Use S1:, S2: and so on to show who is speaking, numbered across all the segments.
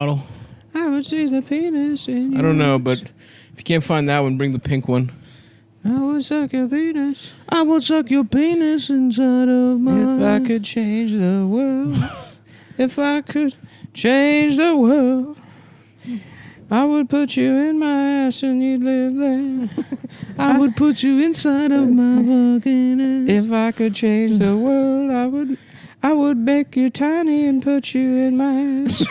S1: bottle.
S2: I would see the penis in your
S1: I don't know,
S2: eyes.
S1: but if you can't find that one, bring the pink one.
S2: I would suck your penis.
S1: I would suck your penis inside of mine.
S2: If I could change the world. If I could change the world. I would put you in my ass and you'd live there.
S1: I would put you inside of my fucking ass.
S2: If I could change the world, I would make you tiny and put you in my ass.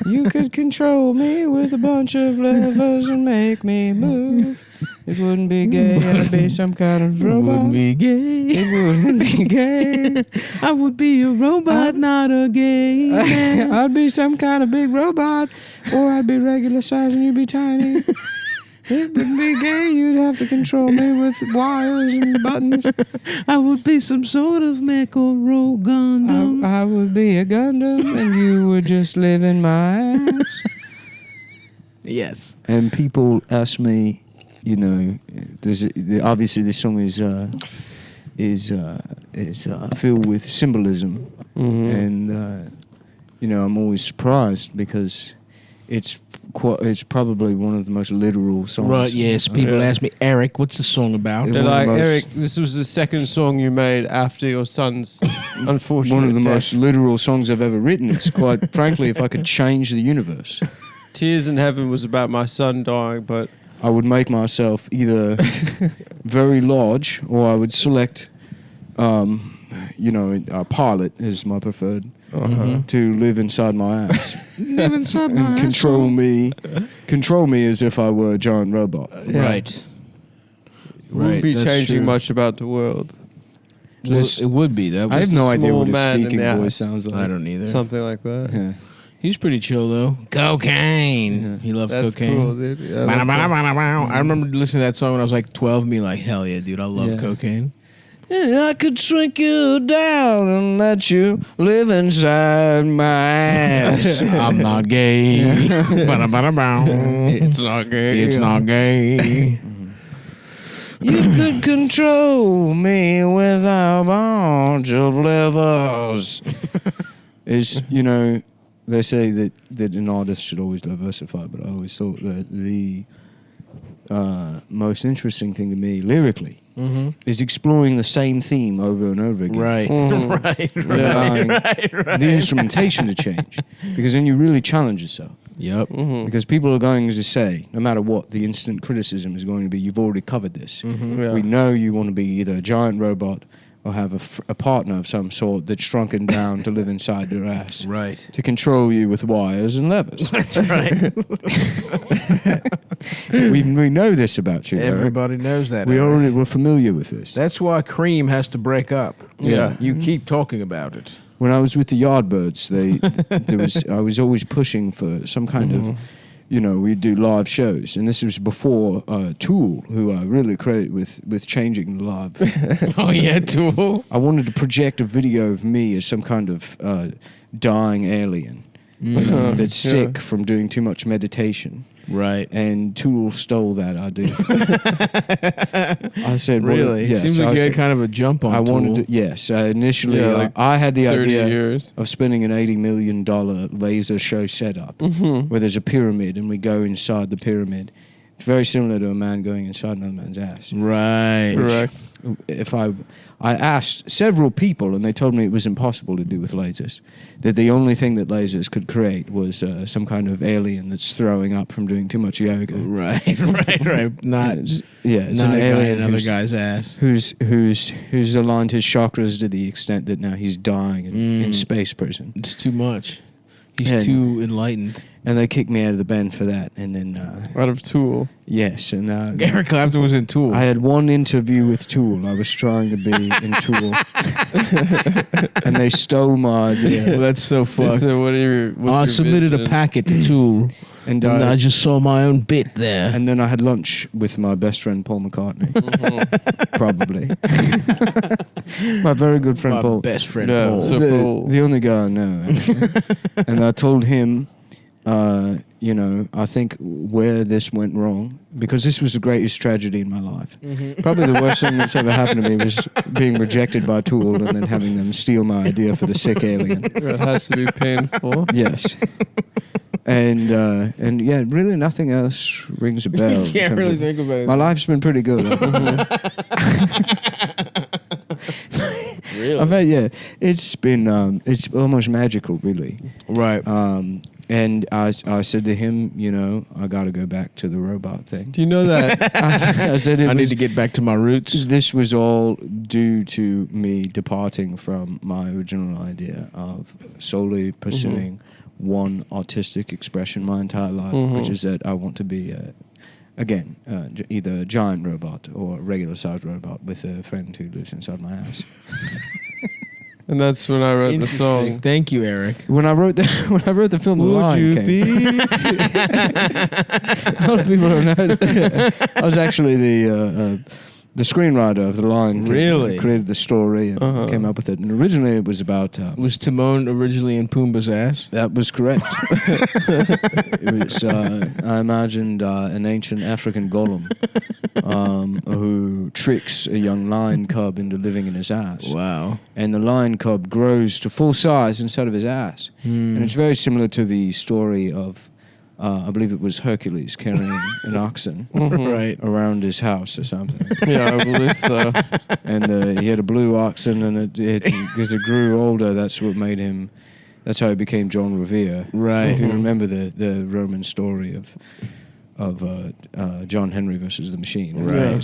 S2: You could control me with a bunch of levers and make me move. It wouldn't be gay, I'd be some kind of robot.
S1: It wouldn't be gay.
S2: It wouldn't be gay.
S1: I would be a robot, not a gay man.
S2: I'd be some kind of big robot, or I'd be regular size and you'd be tiny. It wouldn't be gay, you'd have to control me with wires and buttons.
S1: I would be some sort of mech or rogue Gundam.
S2: I would be a Gundam and you would just live in my ass.
S1: Yes.
S2: And people ask me, you know, obviously this song is filled with symbolism, and you know, I'm always surprised because it's probably one of the most literal songs.
S1: Right, yes. People ask me, Eric, what's the song about?
S3: They're like, Eric, this was the second song you made after your son's unfortunate
S2: One of the
S3: death.
S2: most literal songs I've ever written. It's quite frankly, if I could change the universe.
S3: Tears in Heaven was about my son dying, but
S2: I would make myself either very large, or I would select, you know, a pilot is my preferred, to live inside my ass.
S1: Live inside my
S2: And
S1: ass.
S2: control me as if I were a giant robot.
S1: Right.
S3: wouldn't be
S1: that's
S3: changing
S1: true.
S3: much about the world.
S1: Well, it would be. That
S2: I
S1: was
S2: have no
S3: a
S2: idea
S3: small
S2: what his
S3: man in
S2: speaking
S3: the
S2: voice
S3: ass.
S2: sounds like.
S1: I don't either.
S3: Something like that.
S2: Yeah.
S1: He's pretty chill, though. Cocaine.
S2: Yeah.
S1: He loves
S3: That's
S1: cocaine.
S3: cool, dude. Yeah,
S1: I
S3: that's
S1: remember listening to that song when I was like 12 and being like, hell yeah, dude, I love
S2: Yeah.
S1: cocaine.
S2: Yeah, I could shrink you down and let you live inside my ass.
S1: I'm not gay.
S2: It's not gay.
S1: It's not gay.
S2: You could control me with a bunch of levers. Is, you know, they say that an artist should always diversify, but I always thought that the most interesting thing to me lyrically is exploring the same theme over and over again.
S1: Right. Right.
S2: Allowing the instrumentation to change, because then you really challenge yourself.
S1: Yep.
S2: Because people are going to say, no matter what, the instant criticism is going to be, you've already covered this.
S3: Yeah.
S2: We know you want to be either a giant robot or have a partner of some sort that's shrunken down to live inside your ass.
S1: Right.
S2: To control you with wires and levers.
S1: That's right.
S2: we know this about you. Eric.
S1: Everybody knows that.
S2: We're familiar with this.
S1: That's why Cream has to break up.
S2: Yeah.
S1: You keep talking about it.
S2: When I was with the Yardbirds, I was always pushing for some kind of, you know, we'd do live shows, and this was before Tool, who I really credit with changing the live.
S1: Oh, yeah, Tool.
S2: I wanted to project a video of me as some kind of dying alien that's sick from doing too much meditation.
S1: Right.
S2: And Tool stole that idea. I said,
S1: Really?
S2: Yes.
S1: Seems like you had kind of a jump on
S2: I
S1: Tool.
S2: wanted to, yes. Initially,
S3: Yeah, like
S2: I had the
S3: 30
S2: idea
S3: years.
S2: of spending an $80 million laser show setup where there's a pyramid and we go inside the pyramid. It's very similar to a man going inside another man's ass.
S1: Right.
S3: Correct.
S2: If I asked several people, and they told me it was impossible to do with lasers, that the only thing that lasers could create was some kind of alien that's throwing up from doing too much yoga.
S1: Right. Not,
S2: It's
S1: not
S2: an
S1: a guy in
S2: alien
S1: another
S2: who's-
S1: guy's ass.
S2: who's aligned his chakras to the extent that now he's dying in space prison.
S1: It's too much. He's
S2: And-
S1: too enlightened.
S2: And they kicked me out of the band for that. And then,
S3: Out of Tool.
S2: yes, and
S1: Eric Clapton was in Tool.
S2: I had one interview with Tool. I was trying to be in Tool. And they stole my idea.
S1: Well, that's so fucked.
S3: So what are what's
S1: I
S3: your
S1: submitted a
S3: vision?
S1: packet to Tool,
S2: And
S1: and I
S2: I
S1: just saw my own bit there.
S2: and then I had lunch with my best friend Paul McCartney. Probably. My very good friend
S1: my
S2: Paul.
S1: best friend
S3: Yeah,
S1: Paul.
S3: so- Paul.
S2: The only guy I know, actually. And I told him, you know, I think where this went wrong, because this was the greatest tragedy in my life. Probably the worst thing that's ever happened to me was being rejected by Tool and then having them steal my idea for the sick alien.
S3: That has to be painful.
S2: Yes. And yeah, really nothing else rings a bell.
S4: You can't really think about it.
S2: My life's been pretty good.
S4: Really?
S2: I bet, yeah, it's been it's almost magical, really.
S4: Right.
S2: And I said to him, you know, I got to go back to the robot thing.
S3: Do you know that?
S2: I said
S4: I need to get back to my roots.
S2: this was all due to me departing from my original idea of solely pursuing one artistic expression my entire life, which is that I want to be, either a giant robot or a regular sized robot with a friend who lives inside my ass.
S3: And that's when I wrote the song.
S4: Thank you, Eric.
S2: When I wrote the film, The Lion King, a lot of people don't know that. I was actually the screenwriter of The Lion King.
S4: Really?
S2: Created the story and came up with it. And originally it was about...
S4: Was Timon originally in Pumbaa's ass?
S2: that was correct. It was, I imagined an ancient African golem who tricks a young lion cub into living in his ass.
S4: Wow.
S2: And the lion cub grows to full size inside of his ass. And it's very similar to the story of, I believe it was Hercules carrying an oxen
S4: Right.
S2: around his house or something.
S3: Yeah, I believe so.
S2: And he had a blue oxen, and as it grew older, that's what made him. That's how he became John Revere.
S4: Right.
S2: If you remember the Roman story of John Henry versus the Machine.
S4: Right.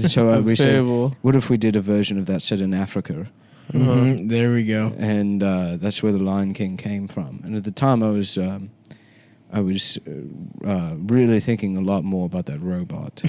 S2: So we said,
S3: Fable.
S2: what if we did a version of that set in Africa?
S4: There we go.
S2: And that's where the Lion King came from. And at the time, I was really thinking a lot more about that robot.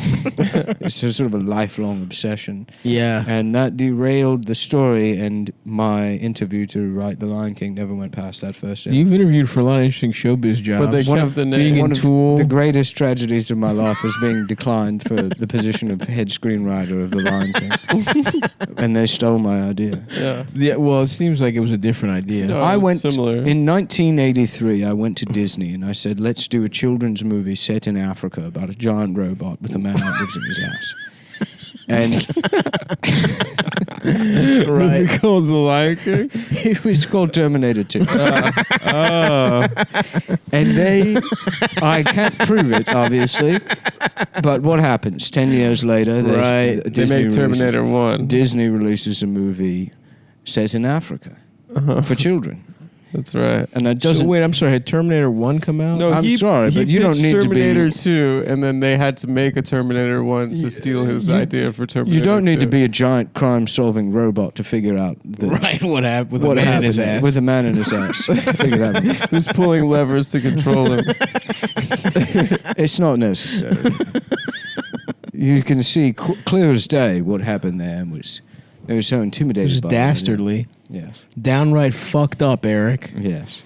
S2: It's sort of a lifelong obsession.
S4: Yeah.
S2: And that derailed the story, and my interview to write The Lion King never went past that first interview.
S4: You've interviewed for a lot of interesting showbiz jobs.
S3: But they kept the
S4: being
S3: name.
S4: in
S2: One of
S4: Tool.
S2: the greatest tragedies of my life was being declined for the position of head screenwriter of The Lion King. And they stole my idea.
S3: Yeah.
S4: Well, it seems like it was a different idea.
S3: No.
S2: I
S3: it's
S2: went
S3: similar.
S2: in 1983. I went to Disney and I said, "Let's do a children's movie set in Africa about a giant robot with a man that lives in his ass." And
S4: Right.
S3: Called The Lion King?
S2: it was called Terminator 2.
S3: Oh.
S2: And I can't prove it, obviously. But what happens? 10 years later,
S4: Right.
S3: They make Terminator 1.
S2: Disney releases a movie set in Africa for children.
S3: That's right.
S2: And that doesn't...
S4: So wait, I'm sorry. Had Terminator 1 come out?
S2: I'm sorry, but you don't
S3: pitched
S2: need to be-
S3: Terminator 2, and then they had to make a Terminator 1 to steal his idea for Terminator 2.
S2: You don't need to be a giant crime-solving robot to figure out
S4: Right. What happened with
S2: what
S4: a man in his
S2: happened
S4: ass?
S2: with a man in his ass. To figure that out.
S3: Who's pulling levers to control him.
S2: It's not necessary. You can see clear as day what happened there was. They were so
S4: It
S2: intimidated
S4: was
S2: by
S4: dastardly.
S2: it. Yes.
S4: Downright fucked up, Eric.
S2: Yes.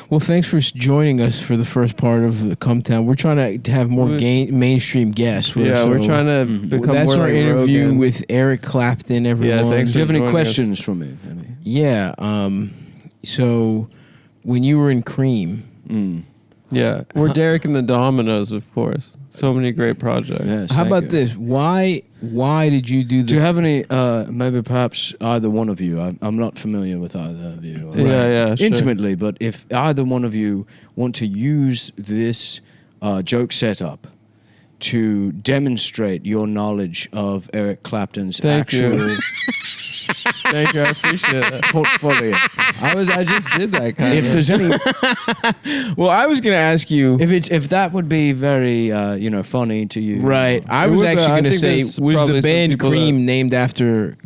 S4: Well, thanks for joining us for the first part of the CumTown. We're trying to have more mainstream guests.
S3: We're trying to become
S4: That's
S3: more
S4: our
S3: like
S4: interview
S3: Rogan.
S4: with Eric Clapton, everyone.
S3: Yeah, thanks
S2: Do you have any
S3: joining
S2: questions for me?
S4: Yeah. So when you were in Cream,
S3: Yeah. We're Derek and the Dominoes, of course. So many great projects.
S2: Yes,
S4: how
S2: thank
S4: about
S2: you.
S4: this? Why did you do this?
S2: Do you have any, maybe perhaps either one of you, I'm not familiar with either of you.
S3: Yeah, sure.
S2: Intimately, but if either one of you want to use this joke setup to demonstrate your knowledge of Eric Clapton's
S3: Thank you.
S2: actual
S3: Thank you. I appreciate that.
S2: portfolio.
S3: I just did that kind
S2: If
S3: of.
S2: there's any,
S4: Well, I was going to ask you.
S2: if that would be very funny to you,
S4: Right. I
S3: It
S4: was
S3: would be.
S4: actually
S3: I
S4: going to
S3: think
S4: say,
S3: there's
S4: was
S3: probably
S4: the
S3: some
S4: band
S3: people
S4: Cream named after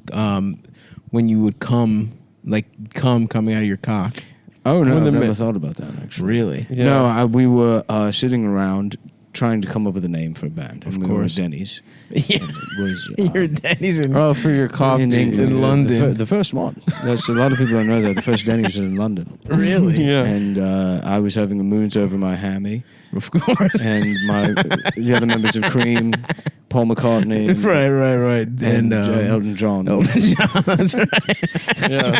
S4: when you would come, like coming out of your cock?
S2: Oh no,
S3: When
S2: I've
S3: the
S2: never
S3: mi-
S2: thought about that actually.
S4: Really?
S3: Yeah.
S2: No, we were sitting around trying to come up with a name for a band. And
S4: Of
S2: we
S4: course.
S2: were at Denny's.
S4: Yeah.
S2: And it was,
S4: Your daddy's in.
S3: Oh, for your coffee.
S2: in England,
S4: in London.
S2: The first one. There's a lot of people don't know that the first Denny's was in London.
S4: Really?
S3: Yeah.
S2: And I was having a moons over my hammy,
S4: Of course.
S2: and the other members of Cream, Paul McCartney, and,
S4: right.
S2: and Elton John.
S4: Elton John, that's right.
S3: Yeah.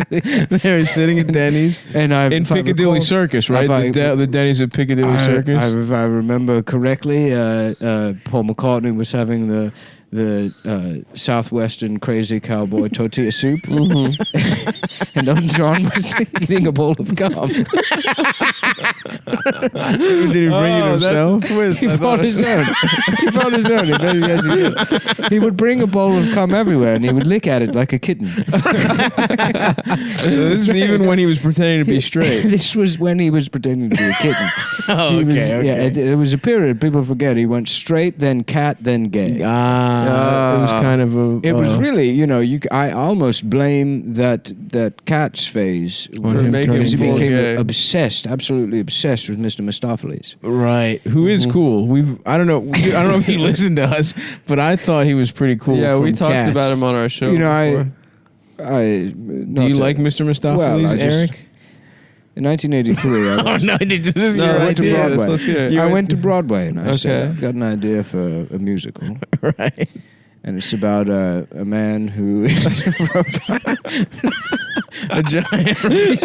S4: They were sitting at Denny's
S2: And I,
S4: in
S2: if I
S4: Piccadilly
S2: recall-
S4: Circus, right?
S2: if I-
S4: The Denny's at Piccadilly Circus.
S2: I remember correctly, Paul McCartney was having Southwestern crazy cowboy tortilla soup, and Elton John was eating a bowl of gum.
S4: Did he bring it himself?
S2: He brought his own. He brought his own. He would bring a bowl of cum everywhere, and he would lick at it like a kitten.
S4: This is even when he was pretending to be straight.
S2: This was when he was pretending to be a kitten.
S4: Okay.
S2: Yeah, there was a period, people forget, he went straight, then cat, then gay.
S4: It was kind of a.
S2: It was really, I almost blame that Cat's phase
S4: On him
S2: because he
S3: turning
S2: became
S3: gay.
S2: obsessed, absolutely obsessed with Mr. Mistopheles.
S4: Right, who is cool. I don't know if he listened to us, but I thought he was pretty cool.
S3: Yeah, we
S4: from
S3: talked
S4: Cats.
S3: about him on our show.
S2: Do you
S3: before.
S4: like Mr. Mistopheles, Eric?
S2: In 1983, I
S4: Oh
S2: was-
S4: no, this is
S3: No,
S4: your
S2: went to
S4: idea.
S2: Broadway.
S3: Let's hear it.
S2: I went to Broadway and I said,
S3: Okay.
S2: I've got an idea for a musical.
S4: Right.
S2: And it's about a man who is
S4: A giant.
S2: Okay.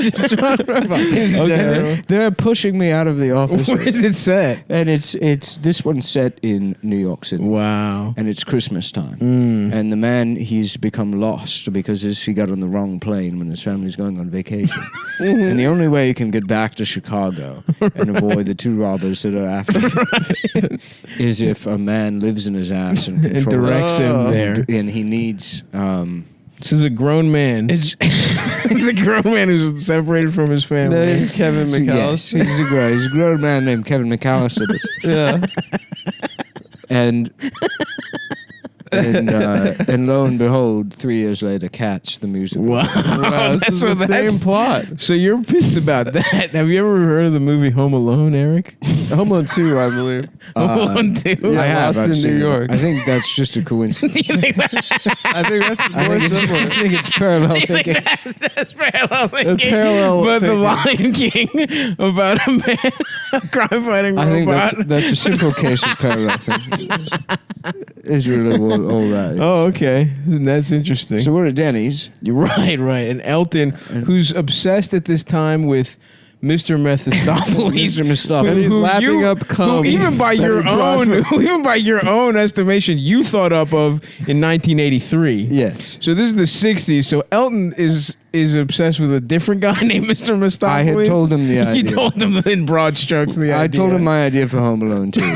S2: They're pushing me out of the office.
S4: Where is it set?
S2: And it's this one's set in New York City.
S4: Wow.
S2: And it's Christmas time.
S4: Mm.
S2: And the man, he's become lost because he got on the wrong plane when his family's going on vacation. And the only way he can get back to Chicago and avoid the two robbers that are after him is if a man lives in his ass and
S4: And
S2: controls
S4: directs him there.
S2: And he needs...
S4: This is a grown man.
S2: it's
S4: It's a grown man who's separated from his family.
S3: Named Kevin
S2: Yes,
S3: McAllister.
S2: he's a grown man named Kevin McAllister.
S3: Yeah.
S2: And lo and behold, 3 years later, Cats, the musical.
S4: Wow.
S3: Wow, this is
S4: So
S3: the
S4: that's-
S3: same plot.
S4: So you're pissed about that. Have you ever heard of the movie Home Alone, Eric?
S3: Home Alone 2, I believe.
S4: Home Alone 2?
S3: Yeah,
S2: I have.
S3: Lost
S2: I've
S3: in
S2: seen
S3: New
S2: it.
S3: York.
S2: I think that's just a coincidence.
S3: I think that's
S2: I
S3: more
S2: think
S3: similar.
S2: it's parallel thinking.
S4: That's parallel thinking.
S3: parallel
S4: But The
S3: thinking.
S4: Lion King about a man, a crime-fighting
S2: I think
S4: robot.
S2: that's a simple case of parallel thinking. It's really all right.
S4: Oh, okay. That's interesting.
S2: So we're at Denny's.
S4: You're right. And Elton, who's obsessed at this time with Mr. Mephistopheles.
S2: Mr. Mistopheles.
S3: And he's lapping up cum.
S4: Who even by your own estimation, you thought up of in 1983.
S2: Yes.
S4: So this is the 60s. So Elton is obsessed with a different guy named Mr. Mephistopheles.
S2: I had told him the idea.
S4: You told him in broad strokes the idea.
S2: I told him my idea for Home Alone 2.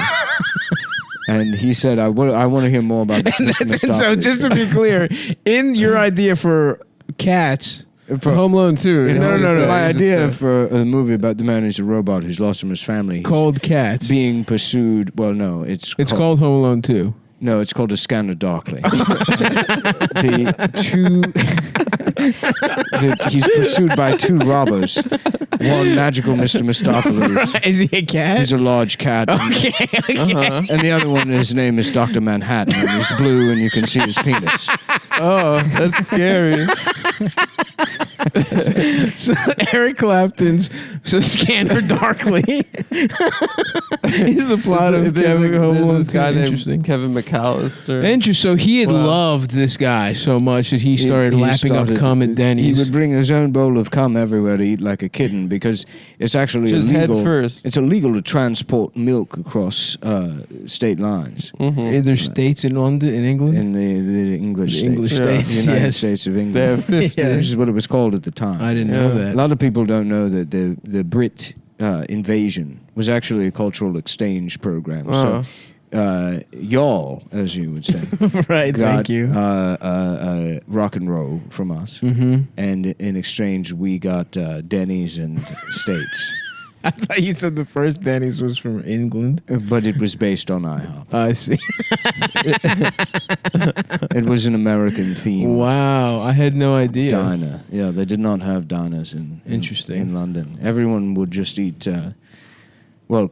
S2: And he said, I want to hear more about this. Mr.
S4: And so
S2: Mistopheles."
S4: just to be clear, in your idea for Cats,
S3: For Home Alone 2.
S4: No.
S2: My idea for a movie about the man who's a robot who's lost from his family. He's
S4: called Cats,
S2: being pursued. Well, no, it's
S4: called Home Alone 2.
S2: No, it's called A Scanner Darkly. He's pursued by two robbers. One magical Mr. Mistopheles.
S4: Is he a cat?
S2: He's a large cat.
S4: Okay.
S2: And the other one, his name is Dr. Manhattan. And he's blue and you can see his penis.
S3: Oh, that's scary.
S4: So Eric Clapton's Scanner Darkly. He's the plot of Kevin Home
S3: There's
S4: Alone
S3: this
S4: 2.
S3: guy named
S4: Interesting.
S3: Kevin McAllister.
S4: Interesting. So he had
S3: Wow.
S4: loved this guy so much that he started
S2: He
S4: lapping up
S2: started-
S4: cum at
S2: He
S4: Denny's.
S2: would bring his own bowl of cum everywhere to eat like a kitten because it's actually
S3: Just head
S2: illegal.
S3: first.
S2: It's illegal to transport milk across state lines
S4: There's states in London, in England.
S2: in the English
S4: The
S2: states.
S4: English
S3: Yeah.
S2: The
S4: states,
S2: United
S4: yes.
S2: States of England.
S3: They have 50.
S4: Yeah.
S2: This is what it was called at the time.
S4: I didn't
S3: Yeah.
S4: know
S2: A
S4: that.
S2: lot of people don't know that the Brit invasion was actually a cultural exchange program.
S3: Uh-huh.
S2: So y'all, as you would say,
S4: Right.
S2: got
S4: Thank you.
S2: rock and roll from us.
S4: Mm-hmm.
S2: And in exchange, we got Denny's and States.
S4: I thought you said the first Denny's was from England.
S2: But it was based on IHOP.
S4: I see.
S2: It was an American theme.
S4: Wow, I had no idea.
S2: Diner. Yeah, they did not have diners in
S4: Interesting.
S2: in London. Everyone would just eat.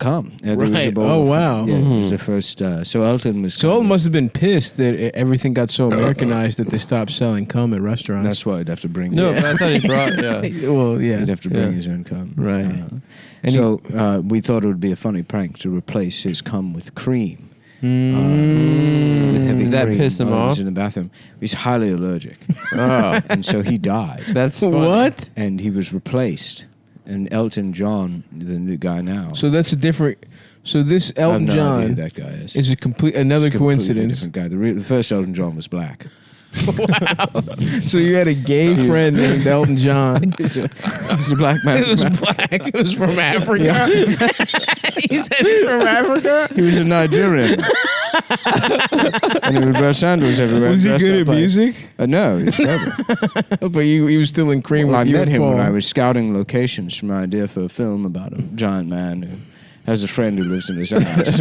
S2: Come. There was a
S4: Right.
S2: bowl
S4: Oh,
S2: of-
S4: wow.
S2: Yeah, it was the first. So Elton was.
S4: So Elton must have been pissed that everything got so Americanized that they stopped selling cum at restaurants.
S2: That's why I'd have to bring.
S3: No, but I thought he brought, yeah.
S4: Well, yeah.
S2: He'd have to bring
S3: Yeah.
S2: his own cum.
S4: Right. And
S2: So we thought it would be a funny prank to replace his cum with cream.
S4: Mm.
S2: With heavy
S3: Did that
S2: cream
S3: piss him
S2: while he was
S3: off?
S2: in the bathroom. He's highly allergic,
S3: Oh,
S2: and so he died.
S3: that's funny.
S4: What?
S2: And he was replaced and Elton John, the new guy now.
S4: So that's a different. So this
S2: I have
S4: Elton
S2: no idea
S4: John
S2: who that guy is.
S4: is another
S2: It's a completely
S4: coincidence.
S2: different guy. The first Elton John was black.
S4: Wow. So you had a gay friend named Elton John.
S2: He's a black man.
S4: It was black. It was from Africa. He said he's from Africa.
S2: He was a Nigerian. And he would wear sandals everywhere.
S4: Was he
S2: dressed
S4: good
S2: up
S4: at
S2: like-
S4: music?
S2: No, he's terrible.
S4: But he was still in cream
S2: Well, I
S4: with you
S2: met
S4: and
S2: him when
S4: Paul.
S2: I was scouting locations for my idea for a film about a giant man who has a friend who lives in his house.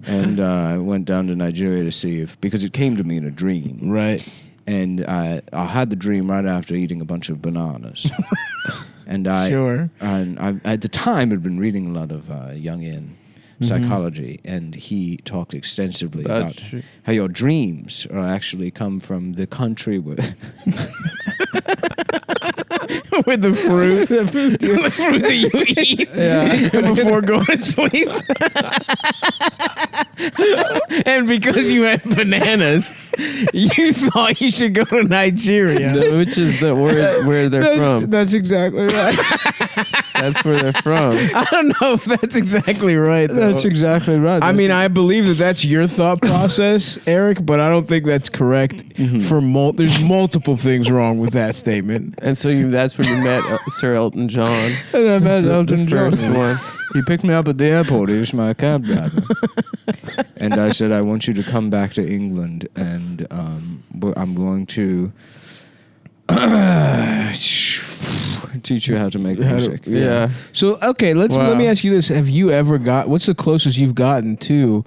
S2: And I went down to Nigeria to see because it came to me in a dream.
S4: Right.
S2: And I had the dream right after eating a bunch of bananas. And
S4: Sure.
S2: I at the time had been reading a lot of Jungian psychology, and he talked extensively about how your dreams are actually come from the country with
S4: With the fruit. The fruit that you eat before going to sleep. And because you had bananas, you thought you should go to Nigeria.
S3: Which is where they're from.
S4: That's exactly right.
S3: That's where they're from.
S4: I don't know if that's exactly right, though.
S2: That's exactly right.
S4: I mean, I believe that that's your thought process, Eric, but I don't think that's correct. There's multiple things wrong with that statement.
S3: And so that's when you met Sir Elton John.
S2: And I met Elton John.
S3: First one.
S2: He picked me up at the airport. He was my cab driver. And I said, I want you to come back to England, and I'm going to teach you how to make music.
S3: Yeah.
S4: So, okay, let me ask you this. Have you ever what's the closest you've gotten to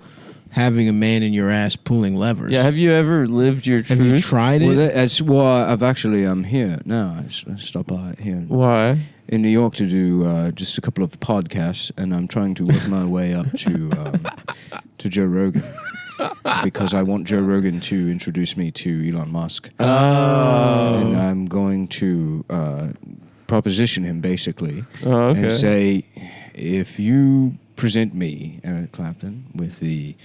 S4: having a man in your ass pulling levers?
S3: Yeah. Have you ever lived your truth?
S4: Have you tried it?
S2: I've actually, I'm here now. I stopped by here
S3: Why?
S2: in New York to do just a couple of podcasts, and I'm trying to work my way up to Joe Rogan. Because I want Joe Rogan to introduce me to Elon Musk.
S4: Oh.
S2: And I'm going to proposition him, basically,
S3: Oh, okay.
S2: and say, if you present me, Eric Clapton, with the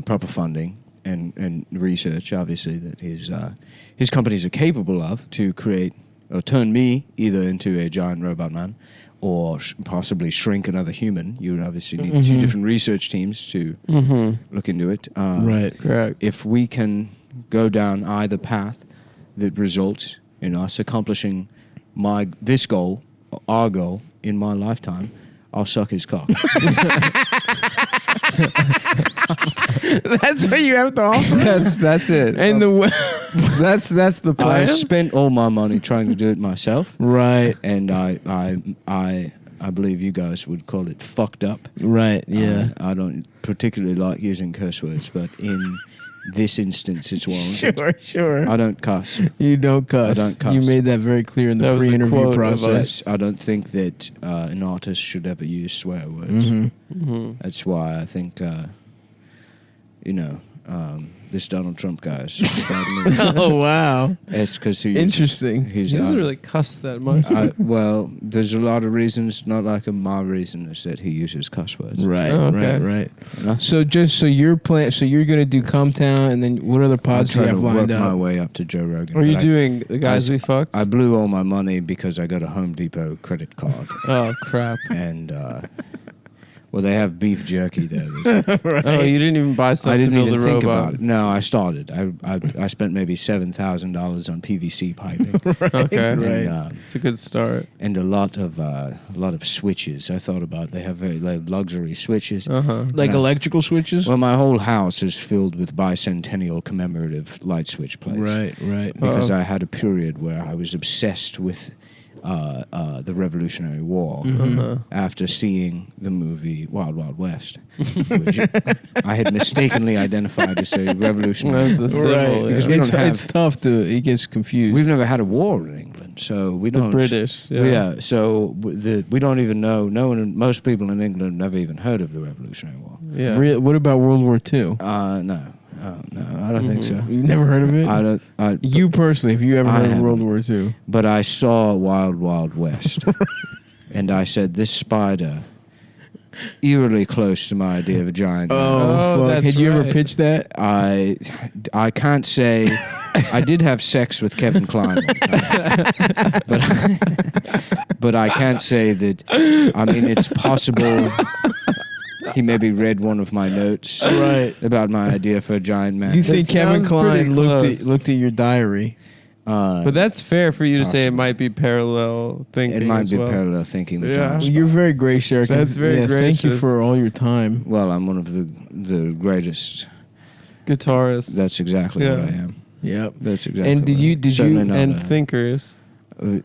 S2: proper funding and research, obviously, that his companies are capable of to create or turn me either into a giant robot man or possibly shrink another human. You would obviously need two different research teams to look into it.
S4: Right.
S3: Correct.
S2: If we can go down either path that results in us accomplishing this goal, our goal, in my lifetime, I'll suck his cock.
S4: That's what you have to offer?
S3: That's it.
S4: And
S3: that's the
S2: I
S3: plan.
S2: spent all my money trying to do it myself,
S4: Right.
S2: and I believe you guys would call it fucked up.
S4: Right, yeah.
S2: I don't particularly like using curse words, but in this instance, it's warranted.
S4: Sure.
S2: I don't cuss.
S4: You don't cuss.
S2: I don't cuss.
S4: You made that very clear in the
S3: That was a
S4: pre-interview
S3: quote of
S4: process.
S2: I don't think that an artist should ever use swear words. That's why I think, this Donald Trump guy is
S4: Oh, wow.
S2: it's because
S4: Interesting.
S3: He doesn't really cuss that much.
S2: well, there's a lot of reasons. Not like my reason is that he uses cuss words.
S4: Right,
S3: Oh, okay.
S4: right.
S2: No?
S4: So you're going to do CumTown, and then what other
S2: I'm
S4: pods do you
S2: trying
S4: have
S2: to work
S4: lined
S2: my
S4: up?
S2: way up to Joe Rogan.
S3: Are you
S2: but
S3: doing the guys we fucked?
S2: I blew all my money because I got a Home Depot credit card,
S3: Oh crap!
S2: and well, they have beef jerky there.
S3: Oh, you didn't even buy
S2: I
S3: stuff to
S2: didn't
S3: build
S2: even
S3: the
S2: think
S3: robot.
S2: about it. No, I started. I spent maybe $7,000 on PVC piping.
S3: Okay,
S2: And,
S3: it's a good start.
S2: and a lot of switches. I thought about they have very luxury switches.
S4: Like electrical switches?
S2: Well, my whole house is filled with bicentennial commemorative light switch plates.
S4: Right.
S2: Because I had a period where I was obsessed with the Revolutionary War after seeing the movie Wild Wild West, which I had mistakenly identified as a revolutionary.
S3: That's the symbol.
S4: Right.
S3: Yeah.
S2: Because we don't have-
S4: It's tough it gets confused.
S2: We've never had a war in England, so we
S3: The
S2: don't.
S3: British. Yeah.
S2: Yeah, so we don't even know. Most people in England never even heard of the Revolutionary War.
S3: Yeah.
S4: What about World War II?
S2: No, I don't think so.
S4: You've never heard of it?
S2: I don't.
S4: You personally, have you ever
S2: I
S4: heard of
S2: haven't.
S4: World War II?
S2: But I saw Wild Wild West, and I said, this spider, eerily close to my idea of a giant.
S3: Oh,
S4: fuck.
S3: that's
S4: Had you ever
S3: right.
S4: pitched that?
S2: I can't say I did have sex with Kevin Kline one time. but I can't say that. I mean, it's possible he maybe read one of my notes about my idea for a giant man.
S4: Do you think Kevin
S3: sounds pretty
S4: Kline
S3: close.
S4: looked at your diary?
S3: But that's fair for you to say it
S2: Possible.
S3: might be parallel thinking.
S2: It might
S3: as
S2: be
S3: well.
S2: parallel thinking. The
S3: Yeah.
S2: giant
S4: Well,
S2: spy.
S4: you're very gracious, Eric.
S3: That's very
S4: Thank you
S3: gracious.
S4: for all your time.
S2: Well, I'm one of the greatest.
S3: Guitarists.
S2: That's exactly what
S3: Yeah.
S2: I am.
S4: Yep.
S2: That's exactly.
S4: And did
S2: what I
S4: you-
S2: am.
S4: did
S2: Certainly
S4: you-
S2: not
S3: and
S2: a-
S3: thinkers.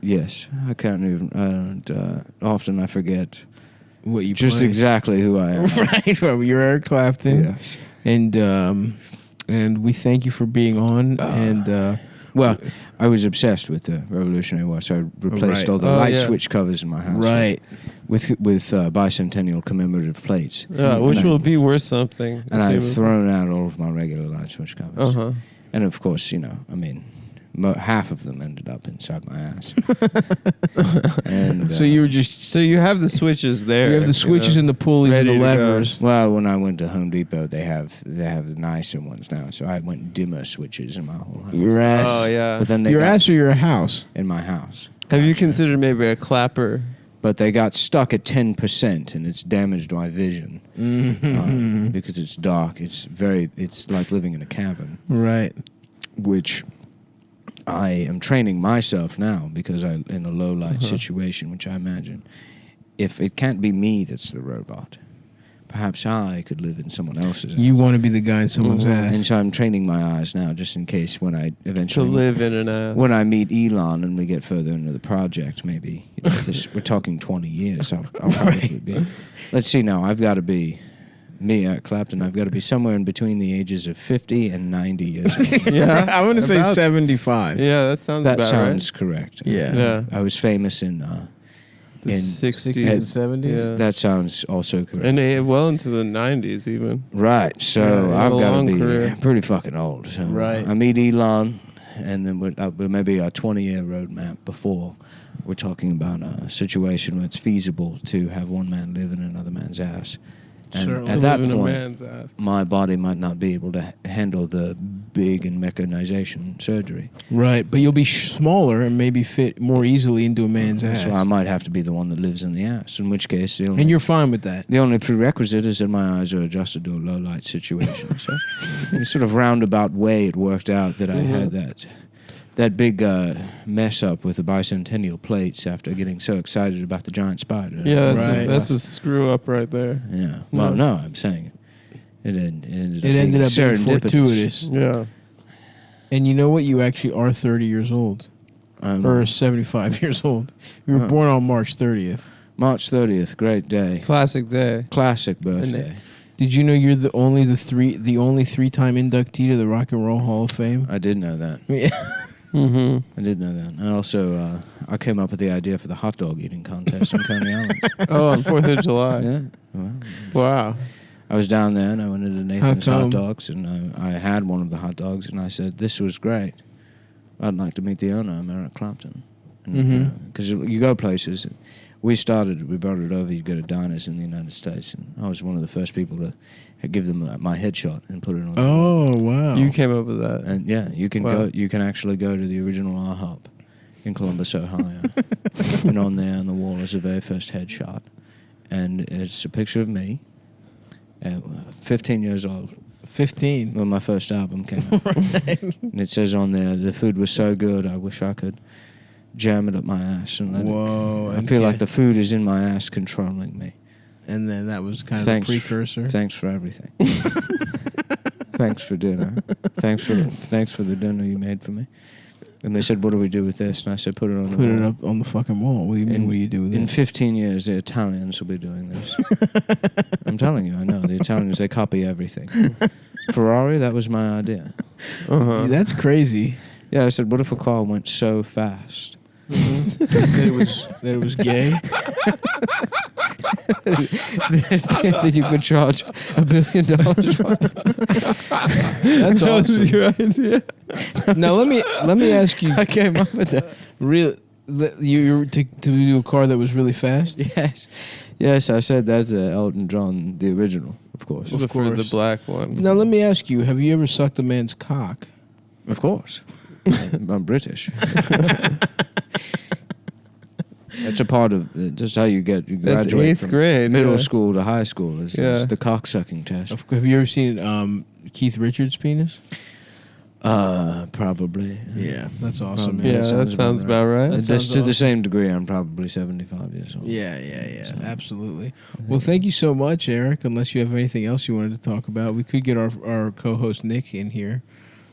S2: Yes, I can't even. Often I forget
S4: What you
S2: just
S4: play.
S2: exactly who I am.
S4: Right. Well, you're Eric Clapton.
S2: Yes.
S4: And we thank you for being on.
S2: Well, I was obsessed with the Revolutionary War, so I replaced
S4: Right.
S2: all the
S3: Oh,
S2: light
S3: yeah.
S2: switch covers in my house.
S4: Right.
S2: With bicentennial commemorative plates.
S3: Yeah, which
S2: And I-
S3: will be worth something.
S2: And I've
S3: assuming.
S2: thrown out all of my regular light switch covers.
S3: Uh-huh.
S2: And of course, I mean, half of them ended up inside my ass. And
S4: So you were just
S3: So you have the switches there.
S4: you have the switches and the pulleys and
S3: Ready
S4: the
S3: to go.
S4: levers.
S2: well, when I went to Home Depot, they have the nicer ones now. So I went dimmer switches in my whole house.
S4: Your ass.
S3: Oh yeah.
S2: But then they
S4: Your
S2: got
S4: ass or your house?
S2: in my house.
S3: Have you considered maybe a clapper?
S2: But they got stuck at 10%, and it's damaged my vision because it's dark. It's like living in a cavern,
S4: Right.
S2: which I am training myself now because I'm in a low light situation, which I imagine if it can't be me that's the robot, perhaps I could live in someone else's.
S4: You
S2: eyes.
S4: want to be the guy in someone's
S2: And
S4: ass.
S2: so I'm training my eyes now, just in case when I
S3: To
S2: eventually
S3: live in an ass.
S2: when I meet Elon and we get further into the project, maybe we're talking 20 years. I'll probably be. Let's see now. I've got to be me, Eric Clapton. I've got to be somewhere in between the ages of 50 and 90 years old.
S3: Yeah.
S4: I want to say
S3: About-
S4: 75.
S3: Yeah, that sounds
S2: That
S3: about
S2: sounds correct.
S4: Yeah.
S3: Yeah.
S2: I was famous in
S3: The
S2: in
S3: 60s
S4: and 70s?
S3: Yeah.
S2: That sounds also correct.
S3: And well into the 90s even.
S2: Right. So
S3: Yeah, you had
S2: I've
S3: a
S2: got
S3: long
S2: to be
S3: career.
S2: pretty fucking old. So
S4: Right.
S2: I meet Elon, and then maybe a 20-year roadmap before we're talking about a situation where it's feasible to have one man live in another man's ass. And
S4: Certainly.
S2: at
S3: To
S2: that
S3: live in a
S2: point,
S3: man's ass.
S2: my body might not be able to handle the big and mechanization surgery.
S4: Right. But you'll be smaller and maybe fit more easily into a man's ass.
S2: So I might have to be the one that lives in the ass, in which case
S4: And you're fine with that.
S2: the only prerequisite is that my eyes are adjusted to a low light situation. So in a sort of roundabout way, it worked out that I had that big mess up with the bicentennial plates after getting so excited about the giant spider.
S3: Yeah,
S4: Right.
S3: that's a screw up right there.
S2: Yeah. Well, no, I'm saying it ended
S4: It ended up being fortuitous.
S3: Yeah.
S4: And you know what? You actually are 30 years old. Or 75 years old. You were born on March 30th.
S2: March 30th, great day.
S3: Classic day.
S2: Classic birthday.
S4: Did you know you're the only three-time inductee to the Rock and Roll Hall of Fame?
S2: I did know that.
S4: Yeah.
S3: Mm-hmm.
S2: I did know that. And also, I came up with the idea for the hot dog eating contest in Coney Island.
S3: Oh, on 4th of July.
S2: Yeah. Well,
S3: Wow.
S2: I was down there and I went into Nathan's
S4: come?
S2: Hot Dogs and I had one of the hot dogs and I said, "This was great. I'd like to meet the owner, I'm Eric Clapton." Because you go places. We brought it over. You go to diners in the United States, and I was one of the first people to give them my headshot and put it on.
S4: Oh, wow.
S3: You came up with that.
S2: And yeah, you can
S3: Wow.
S2: go. You can actually go to the original IHOP in Columbus, Ohio, and on there on the wall is the very first headshot, and it's a picture of me, 15 years old.
S4: 15.
S2: When my first album came out. And it says on there, "The food was so good, I wish I could jam it up my ass and let
S4: Whoa.
S2: it. I feel like the food is in my ass controlling me.
S4: And then that was kind of
S2: Thanks.
S4: the precursor.
S2: Thanks for everything. Thanks for dinner. Thanks for the dinner you made for me." And they said, "What do we do with this?" And I said, "Put it on the
S4: Put
S2: wall."
S4: it up on the fucking wall. What do you mean? What do you do with
S2: In
S4: it?
S2: 15 years, the Italians will be doing this. I'm telling you, I know. The Italians, they copy everything. Ferrari, that was my idea.
S3: Uh-huh.
S4: That's crazy.
S2: Yeah, I said, what if a car went so fast?
S4: that it was gay.
S2: that you could charge $1 billion for?
S4: That's
S3: That was
S4: awesome.
S3: your idea.
S4: Now let me ask you.
S2: I came up with that.
S4: Really, you to do a car that was really fast?
S2: Yes, I said that to Elton John, the original, of course.
S4: Of
S3: For the
S4: course.
S3: black one.
S4: Now let me ask you: have you ever sucked a man's cock?
S2: Of course. I'm British. That's a part of just how you graduate
S3: That's 8th
S2: from
S3: grade.
S2: middle school to high school is the cocksucking test.
S4: Have you ever seen Keith Richards' penis?
S2: Probably.
S4: Yeah, that's awesome. Man.
S3: Yeah, that sounds about right.
S2: That's to the same degree. I'm probably 75 years old.
S4: Yeah, absolutely. Well, thank you so much, Eric. Unless you have anything else you wanted to talk about, we could get our co-host Nick in here.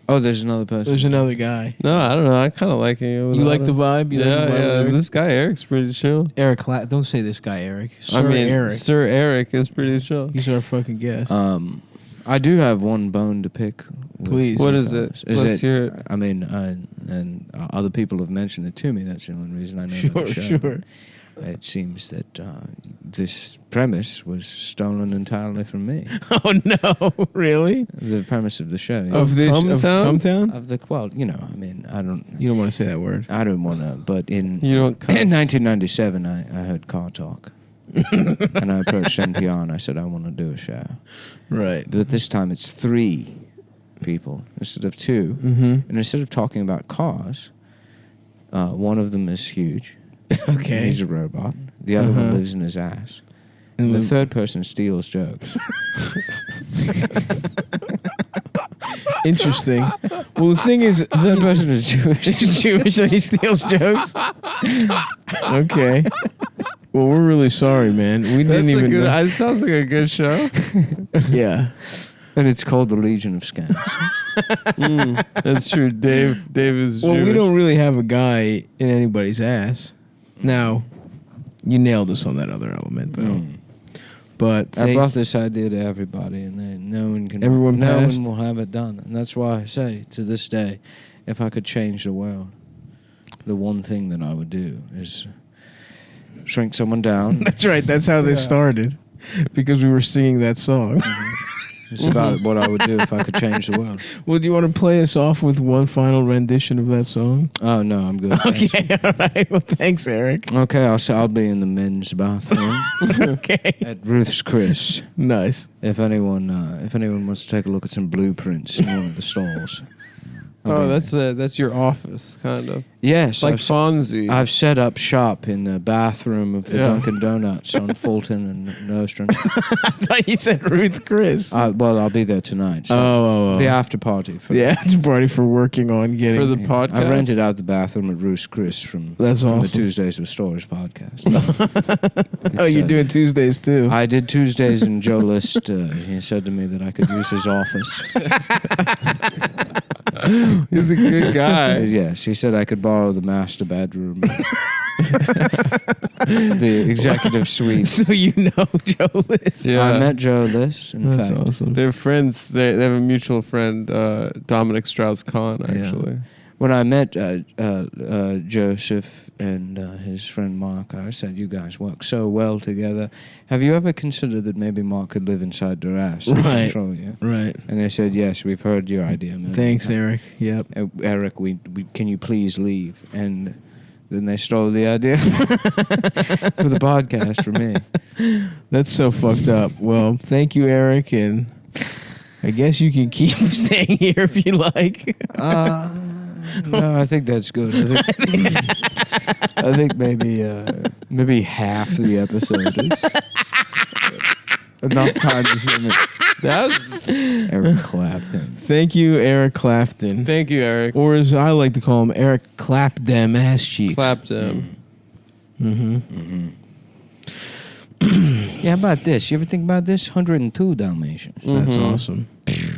S2: Oh, there's another person.
S4: There's another guy.
S3: No, I don't know. I kind of like him.
S4: You like the vibe? You like the vibe,
S3: yeah. This guy Eric's pretty chill.
S4: Eric, don't say this guy Eric. Eric.
S3: Sir Eric is pretty chill.
S4: He's our fucking guest.
S2: I do have one bone to pick.
S4: Please.
S3: What is it? Let's hear it.
S2: I mean, and other people have mentioned it to me. That's the only reason I know the show.
S4: Sure.
S2: It seems that this premise was stolen entirely from me.
S4: Oh no! Really?
S2: The premise of the show.
S4: Of this CumTown?
S2: Of the I mean, I don't.
S4: You don't want to say that word.
S2: I don't want to. But in 1997, I heard Car Talk, and I approached NPR and I said I want to do a show.
S4: Right.
S2: But this time it's 3 people instead of 2, and instead of talking about cars, one of them is huge.
S4: Okay.
S2: He's a robot. The other one lives in his ass. And the third person steals jokes.
S4: Interesting. Well, the thing is,
S2: The third person is Jewish.
S4: he's Jewish and he steals jokes. Okay. Well, we're really sorry, man. We didn't even know.
S3: It sounds like a good show.
S4: Yeah.
S2: And it's called the Legion of Scams.
S3: That's true. Dave is
S4: Well,
S3: Jewish.
S4: we don't really have a guy in anybody's ass. Now, you nailed us on that other element, though. But
S2: I brought this idea to everybody, and no one will have it done. And that's why I say, to this day, if I could change the world, the one thing that I would do is shrink someone down.
S4: That's right. That's how this started, because we were singing that song.
S2: It's about what I would do if I could change the world.
S4: Well, do you want to play us off with one final rendition of that song?
S2: Oh, no, I'm good.
S4: Okay, all right. Well, thanks, Eric.
S2: Okay, I'll be in the men's bathroom.
S4: Okay.
S2: At Ruth's Chris.
S4: Nice.
S2: If anyone wants to take a look at some blueprints in one of the stalls.
S3: That's your office, kind of.
S2: Yes,
S3: Like Fonzie.
S2: I've set up shop in the bathroom of the Dunkin' Donuts on Fulton and Nostrand.
S4: I thought you said Ruth Chris.
S2: Well, I'll be there tonight. So the after party.
S4: The after party for working on getting...
S3: For the podcast?
S2: I rented out the bathroom at Ruth's Chris from
S4: awesome.
S2: the Tuesdays with Stories podcast.
S4: You're doing Tuesdays, too.
S2: I did Tuesdays, and Joe List, he said to me that I could use his office.
S3: He's a good guy.
S2: Yes, he said I could borrow the master bedroom. The executive suite.
S4: So you know Joe List.
S3: Yeah.
S2: I met Joe List, in
S4: That's
S2: fact.
S4: awesome.
S3: They're friends. They have a mutual friend, Dominic Strauss-Kahn, actually.
S2: When I met Joseph and his friend Mark, I said, you guys work so well together. Have you ever considered that maybe Mark could live inside their ass and control you?
S4: Right.
S2: And they said, yes, we've heard your idea.
S4: Thanks, Eric. Yep.
S2: Eric, we can you please leave? And then they stole the idea for the podcast from me.
S4: That's so fucked up. Well, thank you, Eric, and I guess you can keep staying here if you like.
S2: No, I think that's good. I think maybe half the episode is enough time to hear me.
S3: That's
S2: Eric Clapton.
S4: Thank you, Eric Clapton.
S3: Thank you, Eric.
S4: Or as I like to call him, Eric Clap Dem Ass Cheek.
S3: Clapped him.
S2: Yeah, how about this? You ever think about this? 102 Dalmatians.
S4: That's awesome.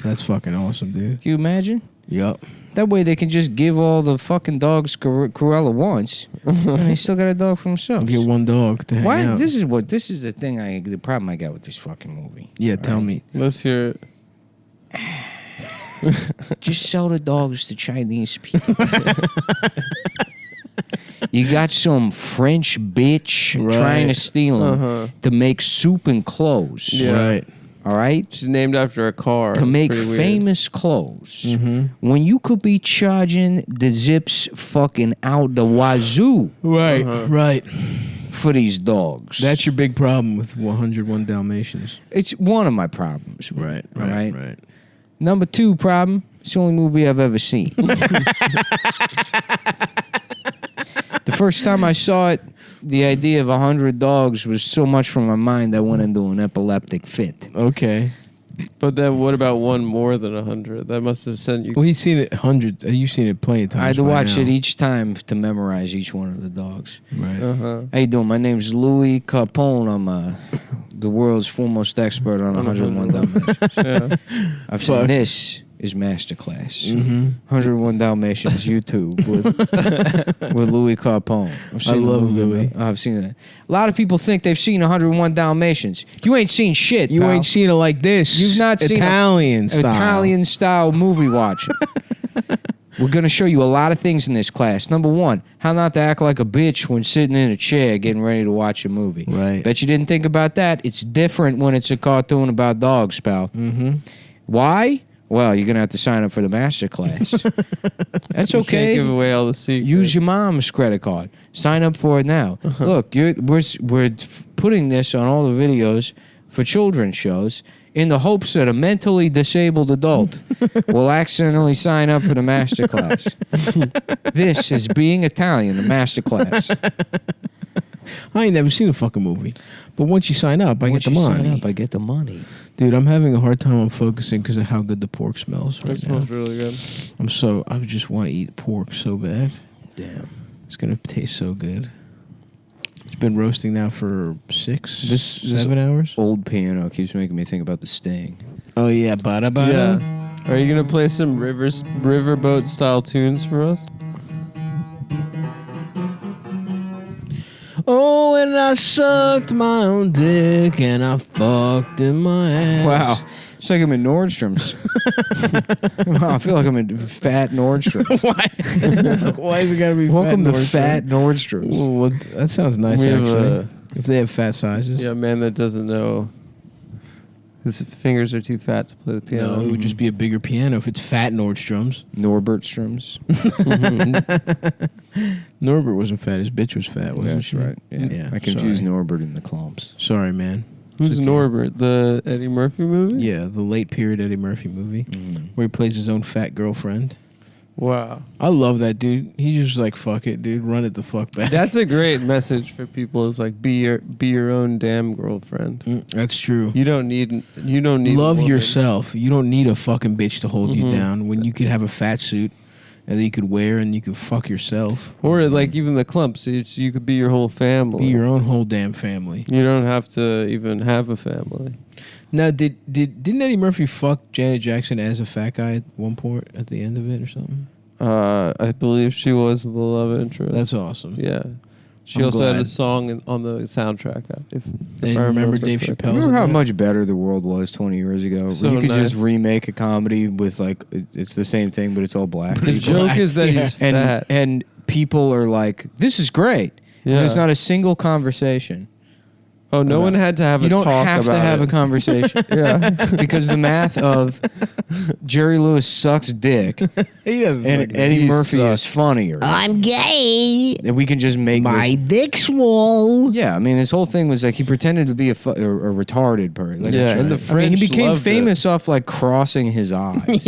S4: That's fucking awesome, dude.
S2: Can you imagine?
S4: Yup.
S2: That way they can just give all the fucking dogs Cruella once, and they still got a dog for themselves.
S4: Get one dog to hang
S2: Why?
S4: out.
S2: This is the problem I got with this fucking movie.
S4: Yeah, tell me.
S3: Let's hear it.
S2: Just sell the dogs to Chinese people. You got some French bitch trying to steal them to make soup and clothes.
S3: Yeah.
S4: Right.
S2: All right?
S3: She's named after a car.
S2: To
S3: It's
S2: make
S3: pretty weird.
S2: famous clothes. When you could be charging the zips fucking out the wazoo
S4: Right. Right.
S2: for these dogs.
S4: That's your big problem with 101 Dalmatians.
S2: It's one of my problems.
S4: Right.
S2: All right? Number 2 problem, it's the only movie I've ever seen. The first time I saw it, the idea of 100 dogs was so much from my mind I went into an epileptic fit.
S4: Okay.
S3: But then what about one more than 100? That must have sent you.
S4: Well, he's seen it hundreds. You've seen it plenty of times.
S2: I had to
S4: by
S2: watch
S4: now.
S2: it each time to memorize each one of the dogs.
S4: Right.
S3: Uh-huh.
S2: How you doing? My name's Louis Capone. I'm the world's foremost expert on 101 Dalmatians.
S3: Yeah.
S2: I've seen
S4: Fuck.
S2: this is Masterclass.
S4: Mm-hmm.
S2: 101 Dalmatians YouTube with Louis Capone.
S4: I love
S2: the movie.
S4: Louis.
S2: I've seen it. A lot of people think they've seen 101 Dalmatians. You ain't seen shit,
S4: You
S2: pal.
S4: ain't seen it like this.
S2: You've not seen
S4: Italian style.
S2: Italian style movie watching. We're going to show you a lot of things in this class. Number 1, how not to act like a bitch when sitting in a chair getting ready to watch a movie.
S4: Right.
S2: Bet you didn't think about that. It's different when it's a cartoon about dogs, pal.
S4: Mm-hmm.
S2: Why? Well, you're going to have to sign up for the master class. That's
S3: You
S2: okay.
S3: can't give away all the secrets.
S2: Use your mom's credit card. Sign up for it now. Look, we're putting this on all the videos for children's shows in the hopes that a mentally disabled adult will accidentally sign up for the master class. This is Being Italian, the master class.
S4: I ain't never seen a fucking movie. But once you sign up, I
S2: Once
S4: get the
S2: you sign
S4: money.
S2: up, I get the money.
S4: Dude, I'm having a hard time on focusing because of how good the pork smells
S3: It
S4: right now.
S3: smells really good.
S4: I just want to eat pork so bad.
S2: Damn.
S4: It's going to taste so good. It's been roasting now for 7 hours.
S2: Old piano keeps making me think about The Sting.
S4: Oh, yeah. Bada bada.
S3: Yeah. Are you gonna play some riverboat style tunes for us?
S4: Oh, and I sucked my own dick and I fucked in my ass.
S2: Wow. It's like I'm in Nordstrom's. Wow, I feel like I'm in fat Nordstrom's.
S4: Why? Why is it got to be
S2: Welcome
S4: fat
S2: to
S4: Nordstrom?
S2: Fat Nordstrom's.
S4: Well, that sounds nice,
S3: We have
S4: actually. If they have fat sizes.
S3: Yeah, man that doesn't know. His fingers are too fat to play the piano.
S4: No, it would just be a bigger piano if it's fat Nordstrom's.
S2: Norbertstrom's.
S4: Norbert wasn't fat. His bitch was fat, wasn't
S2: That's
S4: she?
S2: right. Yeah. I confused
S4: sorry.
S2: Norbert and the Clumps.
S4: Sorry, man.
S3: Who's
S4: It's okay.
S3: Norbert? The Eddie Murphy movie?
S4: Yeah, the late period Eddie Murphy movie where he plays his own fat girlfriend.
S3: Wow.
S4: I love that dude. He's just like, fuck it, dude. Run it the fuck back.
S3: That's a great message for people. Is like be your own damn girlfriend.
S4: That's true.
S3: You don't need a
S4: Love
S3: woman.
S4: yourself. You don't need a fucking bitch to hold you
S3: Mhm.
S4: down when you could have a fat suit and that you could wear and you could fuck yourself.
S3: Or like even the clumps. You could be your whole family.
S4: Be your own whole damn family.
S3: You don't have to even have a family.
S4: Now, didn't Eddie Murphy fuck Janet Jackson as a fat guy at one point at the end of it or something?
S3: I believe she was the love interest.
S4: That's awesome.
S3: Yeah. She
S4: I'm
S3: also had a
S4: glad.
S3: song on the soundtrack. If
S4: And
S3: I
S4: remember
S3: correctly.
S4: Dave Chappelle?
S2: Remember how much better the world was 20 years ago?
S3: So
S2: you could just
S3: nice.
S2: remake a comedy with like it's the same thing, but it's all black.
S3: The
S2: people.
S3: joke is that
S4: Yeah.
S3: he's fat.
S2: and people are like, "This is great."
S3: Yeah.
S2: There's not a single conversation.
S3: Oh, no one had to have
S2: You
S3: a
S2: don't
S3: talk
S2: have
S3: about
S2: to have
S3: it.
S2: a conversation.
S3: Yeah.
S2: Because the math of Jerry Lewis sucks dick
S4: He doesn't.
S2: and Eddie
S3: He
S2: Murphy is
S3: sucks.
S2: funnier.
S5: I'm gay.
S2: And we can just make
S5: My
S2: this.
S5: dick's swole.
S2: Yeah, I mean, this whole thing was like he pretended to be a retarded person. Like,
S3: Yeah, and the
S2: I mean,
S3: French
S2: he became
S3: loved it.
S2: famous off like crossing his eyes.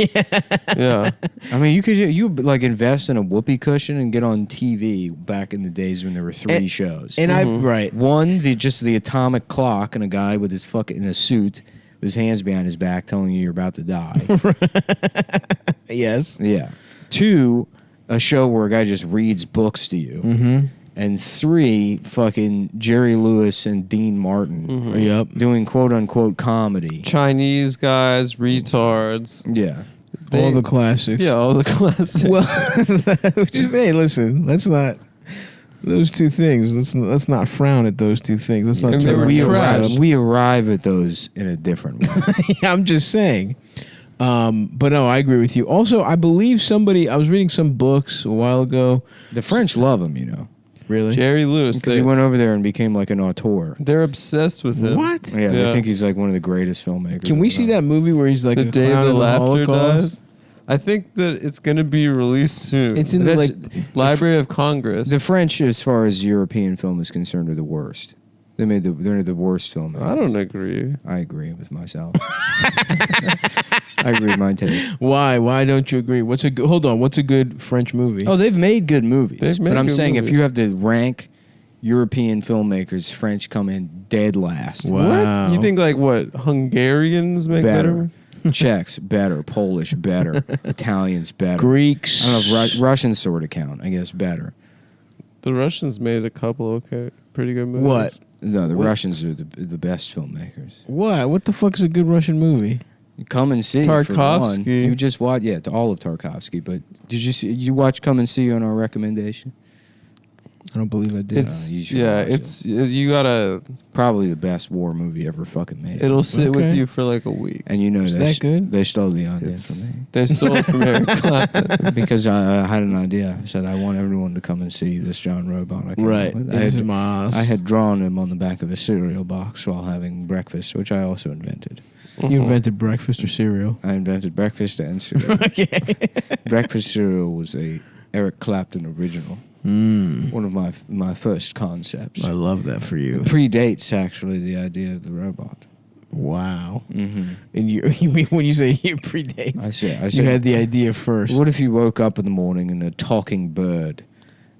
S3: Yeah.
S2: I mean, you like invest in a whoopee cushion and get on TV back in the days when there were three shows.
S4: And right.
S2: One, just the atomic clock and a guy with his fucking in a suit with his hands behind his back telling you you're about to die.
S4: Yes.
S2: Yeah. Two, a show where a guy just reads books to you.
S4: Mm-hmm.
S2: And three, fucking Jerry Lewis and Dean Martin
S4: Yep.
S2: doing quote unquote comedy.
S3: Chinese guys, retards.
S2: Yeah.
S4: All the classics.
S3: Yeah, all the classics.
S4: Well, just, hey, listen. Let's not. Those two things. Let's not frown at those two things. Let's not.
S3: And they
S4: turn
S3: were
S2: We
S4: our
S3: trash.
S2: arrive, we arrive at those in a different way.
S4: I'm just saying. But no, I agree with you. Also, I believe I was reading some books a while ago.
S2: The French love him, you know.
S4: Really?
S3: Jerry Lewis.
S2: Because he went over there and became like an auteur.
S3: They're obsessed with him.
S4: What?
S2: Yeah, they think he's like one of the greatest filmmakers.
S4: Can we see that movie where he's like
S3: The
S4: a
S3: day
S4: clown
S3: the
S4: in the
S3: laughter
S4: Holocaust?
S3: dies. I think that it's going to be released soon.
S4: It's in the,
S2: That's-
S4: like.
S3: Library of Congress.
S2: The French, as far as European film is concerned, are the worst. They're the worst film.
S3: I don't agree.
S2: I agree with myself. I I agree with my take.
S4: Why? Why don't you agree? What's a good? Hold on. What's a good French movie?
S2: Oh, they've made good movies.
S3: They've made
S2: but I'm
S3: good
S2: saying if
S3: movies.
S2: you have to rank European filmmakers, French come in dead last.
S4: Wow.
S3: What? You think like what? Hungarians make better?
S2: Czechs, better. Polish, better. Italians, better.
S4: Greeks.
S2: I don't know if Russians sort of count. I guess better.
S3: The Russians made a couple pretty good movies.
S4: What?
S2: No, the
S4: What?
S2: Russians are the best filmmakers.
S4: What? What the fuck is a good Russian movie?
S2: Come and See. For one.
S3: Tarkovsky.
S2: You just watched, all of Tarkovsky. But did you watch Come and See on our recommendation?
S4: I don't believe I did.
S3: It's
S2: you should watch
S3: you gotta.
S2: Probably the best war movie ever fucking made.
S3: It'll sit
S4: Okay.
S3: with you for like a week.
S2: And you know
S4: Is that good?
S2: They stole the idea from me.
S3: They stole it from Eric Clapton.
S2: Because I had an idea. I said I want everyone to come and see this John Robot. I came
S4: Right.
S2: up with. I had drawn him on the back of a cereal box while having breakfast, which I also invented.
S4: You invented breakfast or cereal?
S2: I invented breakfast and cereal.
S4: Okay.
S2: Breakfast cereal was a Eric Clapton original. One of my first concepts.
S4: I love that for you.
S2: It predates actually the idea of the robot.
S4: Wow.
S2: Mm-hmm.
S4: And you mean when you say you predates?
S2: I said
S4: You had the idea first.
S2: What if you woke up in the morning and a talking bird,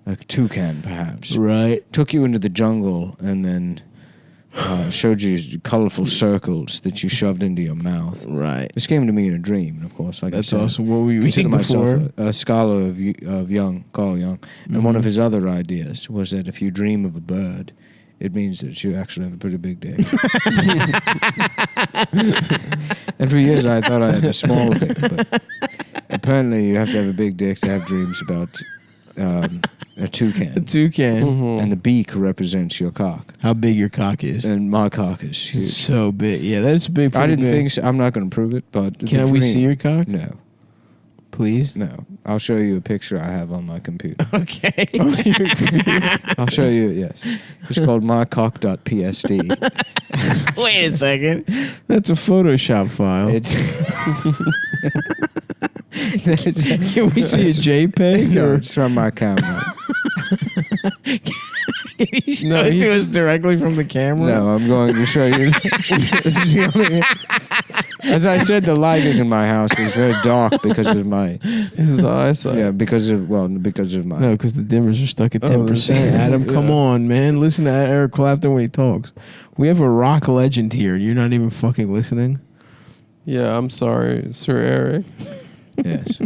S2: like a toucan perhaps,
S4: Right.
S2: took you into the jungle and then showed you colorful circles that you shoved into your mouth?
S4: Right.
S2: This came to me in a dream, and of course, like
S4: That's
S2: I said,
S4: awesome. What were you
S2: consider
S4: eating
S2: myself
S4: before?
S2: a scholar of Carl Jung, and one of his other ideas was that if you dream of a bird, it means that you actually have a pretty big dick. And for years I thought I had a small dick, but apparently you have to have a big dick to have dreams about a toucan.
S4: A toucan.
S3: Mhm.
S2: And the beak represents your cock.
S4: How big your cock is?
S2: And my cock is huge.
S4: So big. Yeah, that's big.
S2: I
S4: pretty
S2: didn't
S4: big.
S2: think so. I'm not going to prove it, but
S4: Can
S2: the
S4: we
S2: dream-
S4: see your cock?
S2: No,
S4: Please.
S2: no. I'll show you a picture I have on my computer.
S4: Okay.
S2: I'll show you. Yes, it's called mycock.psd.
S4: Wait a second. That's a Photoshop file.
S2: It's
S4: Can we see a JPEG?
S2: no,
S4: Or
S2: it's from my camera.
S4: no, it to us directly from the camera?
S2: No, I'm going to show you. This is the only. As I said, the lighting in my house is very dark because of my.
S3: His eyesight.
S2: Yeah, because of my.
S4: No, because the dimmers are stuck at
S3: Oh,
S4: 10%. Adam, come on, man. Listen to Eric Clapton when he talks. We have a rock legend here. You're not even fucking listening?
S3: Yeah, I'm sorry, Sir Eric.
S2: Yes.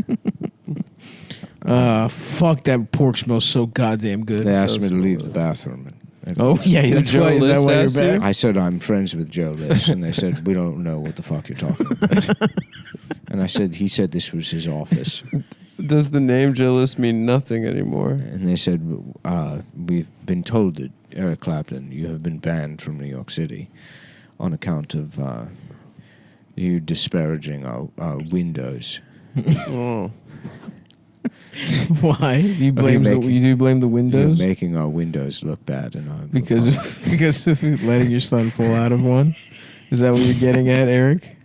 S4: Fuck, that pork smells so goddamn good.
S2: They asked me to
S3: does
S2: leave
S3: smell
S2: the bathroom.
S4: Oh, yeah, that's
S3: Joe
S4: why. Is that
S3: List
S4: why you're
S3: asked you?
S4: back?
S2: I said I'm friends with Joe List, and they said we don't know what the fuck you're talking about. And I said he said this was his office,
S3: Does the name Joe List mean nothing anymore?
S2: and they said we've been told that Eric Clapton, you have been banned from New York City on account of you disparaging our windows.
S3: Oh.
S4: Why? Do you blame you do blame the
S2: You're
S4: windows?
S2: making our windows look bad, and I'm
S4: Because of letting your son fall out of one? Is that what you're getting at, Eric?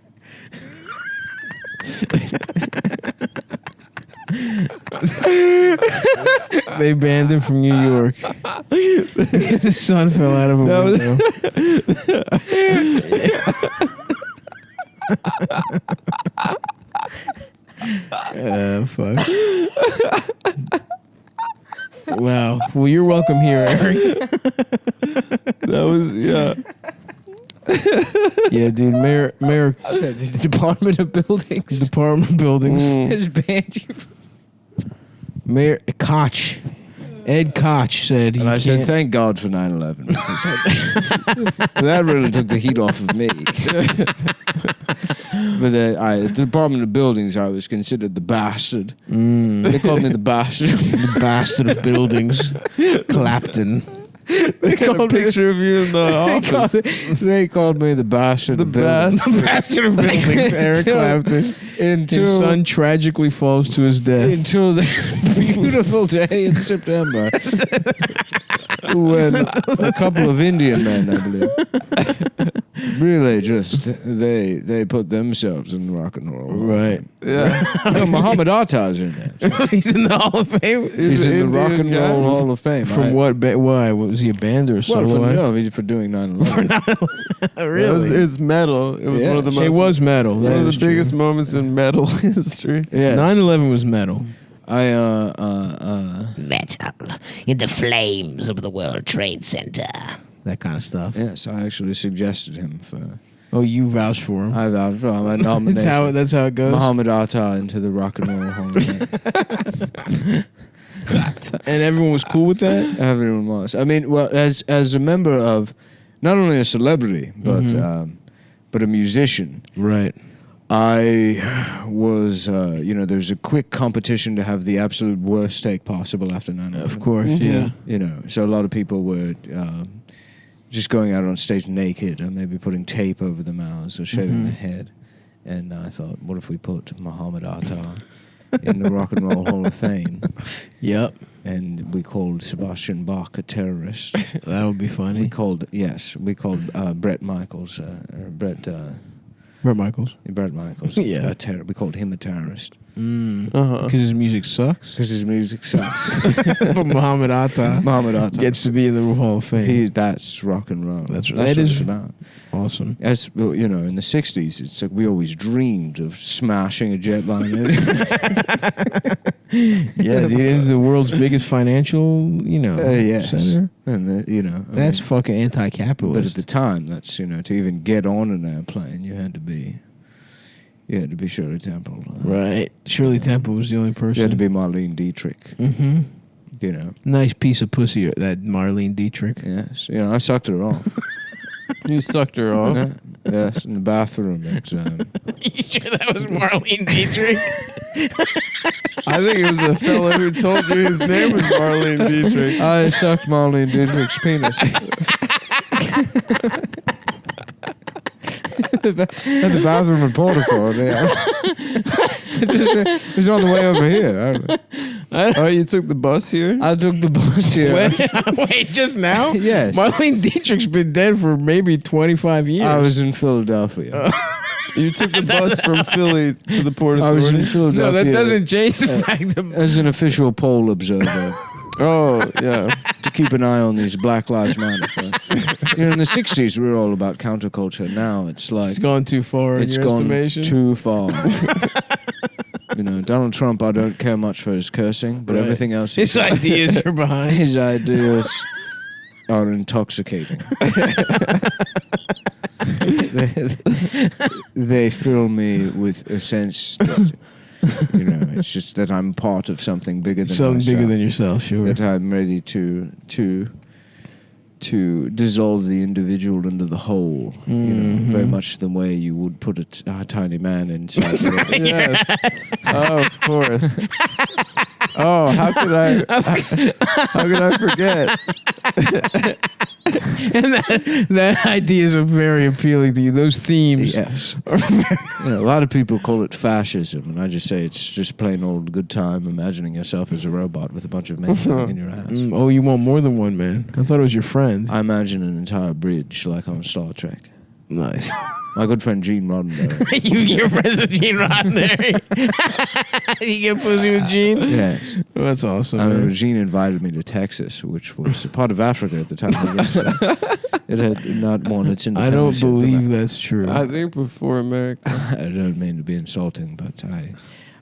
S4: They banned him from New York because his son fell out of a window. Fuck. Wow. Well, you're welcome here, Eric.
S3: That was, yeah.
S4: Yeah, dude. Mayor
S2: the Department of Buildings
S4: Department of Buildings.
S2: has banned you.
S4: Mayor Koch. Ed Koch said he
S2: And I said,
S4: can't.
S2: thank God for 9/11. That really took the heat off of me. But the Department of Buildings, I was considered the bastard. They called me the bastard.
S4: The bastard of buildings. Clapton.
S3: They got a picture of you in the office.
S2: They called me the bastard of buildings.
S3: bastard.
S4: Bastard of buildings, Eric Clapton. His son tragically falls to his death.
S2: Until the beautiful day in September. when a couple of Indian men, I believe, really just they put themselves in rock and roll.
S4: Right.
S3: Yeah.
S2: No, Muhammad Atta's in there.
S4: He's in the Hall of Fame.
S2: He's in the Rock and
S3: Indian
S2: Roll
S3: guy?
S2: Hall of Fame.
S4: From what? Why? Was he a band or a
S2: Well,
S4: solo act?
S2: no, for doing 9/11.
S4: Really?
S3: It was metal. It was
S2: Yeah.
S3: one of the most.
S4: It was metal.
S3: one
S4: That
S3: of
S4: is
S3: the
S4: true.
S3: biggest moments in metal history.
S2: Yes.
S4: 9/11 was metal.
S5: Metal in the flames of the World Trade Center.
S4: That kind of stuff.
S2: Yes, I actually suggested him for.
S4: Oh, you vouched for him.
S2: I vouched for my nomination.
S4: That's how it goes.
S2: Muhammad Atta into the Rock and Roll Hall of Fame.
S4: And everyone was cool with that.
S2: Everyone was. I mean, well, as a member of not only a celebrity but a musician,
S4: Right.
S2: I was. There's a quick competition to have the absolute worst take possible after 9/11.
S4: Of course. Yeah.
S2: So a lot of people were just going out on stage naked, or maybe putting tape over their mouths or shaving their head. And I thought, what if we put Muhammad Atta in the Rock and Roll Hall of Fame?
S4: Yep.
S2: And we called Sebastian Bach a terrorist.
S4: That would be funny.
S2: We called Brett Michaels, Brett Michaels.
S4: Yeah.
S2: We called him a terrorist
S4: Because his music sucks.
S2: because his music sucks.
S4: But Muhammad Atta
S2: Muhammad Atta
S4: gets to be in the Hall of Fame.
S2: that's rock and roll.
S4: That
S2: what
S4: is
S2: it's about.
S4: Awesome.
S2: As well, in the 60s, it's like we always dreamed of smashing a jetliner.
S4: Yeah, dude, the world's biggest financial,
S2: Yes.
S4: center.
S2: And
S4: That's fucking
S2: but at
S4: anti-capitalist.
S2: the time, that's to even get on an airplane, you had to be Shirley Temple.
S4: Right. Shirley Temple was the only person.
S2: You had to be Marlene Dietrich.
S4: Mm-hmm. Nice piece of pussy, that Marlene Dietrich.
S2: Yes. I sucked her off.
S3: You sucked her off.
S2: Yeah. Yes, in the bathroom.
S4: You sure that was Marlene Dietrich?
S3: I think it was a fella who told you his name was Marlene Dietrich.
S2: I sucked Marlene Dietrich's penis. At the bathroom in Porterford. It was on the way over here.
S3: Oh, you took the bus here?
S2: I took the bus here.
S4: Wait, just now?
S2: Yes.
S4: Marlene Dietrich's been dead for maybe 25 years.
S2: I was in Philadelphia.
S3: You took the bus from Philly to the Port
S2: I was in
S3: Authority?
S2: Philadelphia.
S4: No, that doesn't change the fact that...
S2: As an official poll observer.
S3: Oh, yeah.
S2: To keep an eye on these Black Lives Matter folks. In the 60s, we were all about counterculture. Now it's like...
S4: It's gone too far in
S2: It's
S4: your
S2: gone
S4: estimation?
S2: too far. Donald Trump, I don't care much for his cursing, but
S4: Right.
S2: everything else...
S4: His ideas are behind.
S2: His ideas are intoxicating. they fill me with a sense that, it's just that I'm part of something bigger than
S4: Something
S2: myself.
S4: bigger than yourself, sure.
S2: That I'm ready to dissolve the individual into the whole, very much the way you would put a tiny man inside.
S3: Yes. Oh, of course. Oh, how could I forget?
S4: And that ideas are very appealing to you. Those themes.
S2: Yes. A lot of people call it fascism, and I just say it's just plain old good time imagining yourself as a robot with a bunch of men living in your ass.
S4: Oh, you want more than one man? I thought it was your friend.
S2: I imagine an entire bridge like on Star Trek.
S4: Nice.
S2: My good friend Gene Roddenberry.
S4: Your friends with Gene Roddenberry. You get pussy with Gene?
S2: Yes.
S4: Oh, that's awesome.
S2: I remember
S4: Man.
S2: Gene invited me to Texas, which was a part of Africa at the time. It had not won its independence.
S4: I don't
S2: yet,
S4: believe that's true.
S3: I think before America.
S2: I don't mean to be insulting, but I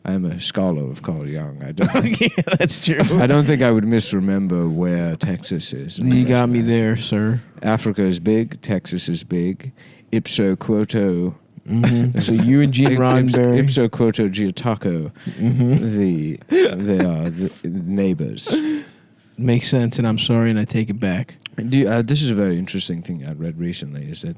S2: am a scholar of Carl Jung. I don't
S4: Yeah, that's true.
S2: I don't think I would misremember where Texas is.
S4: You got me there, sir.
S2: Africa is big. Texas is big. Ipso quoto.
S4: Mm-hmm. So you and Gene Roddenberry.
S2: Ipso quoto geotaco. They are the neighbors.
S4: Makes sense, and I'm sorry, and I take it back.
S2: This is a very interesting thing I read recently, is that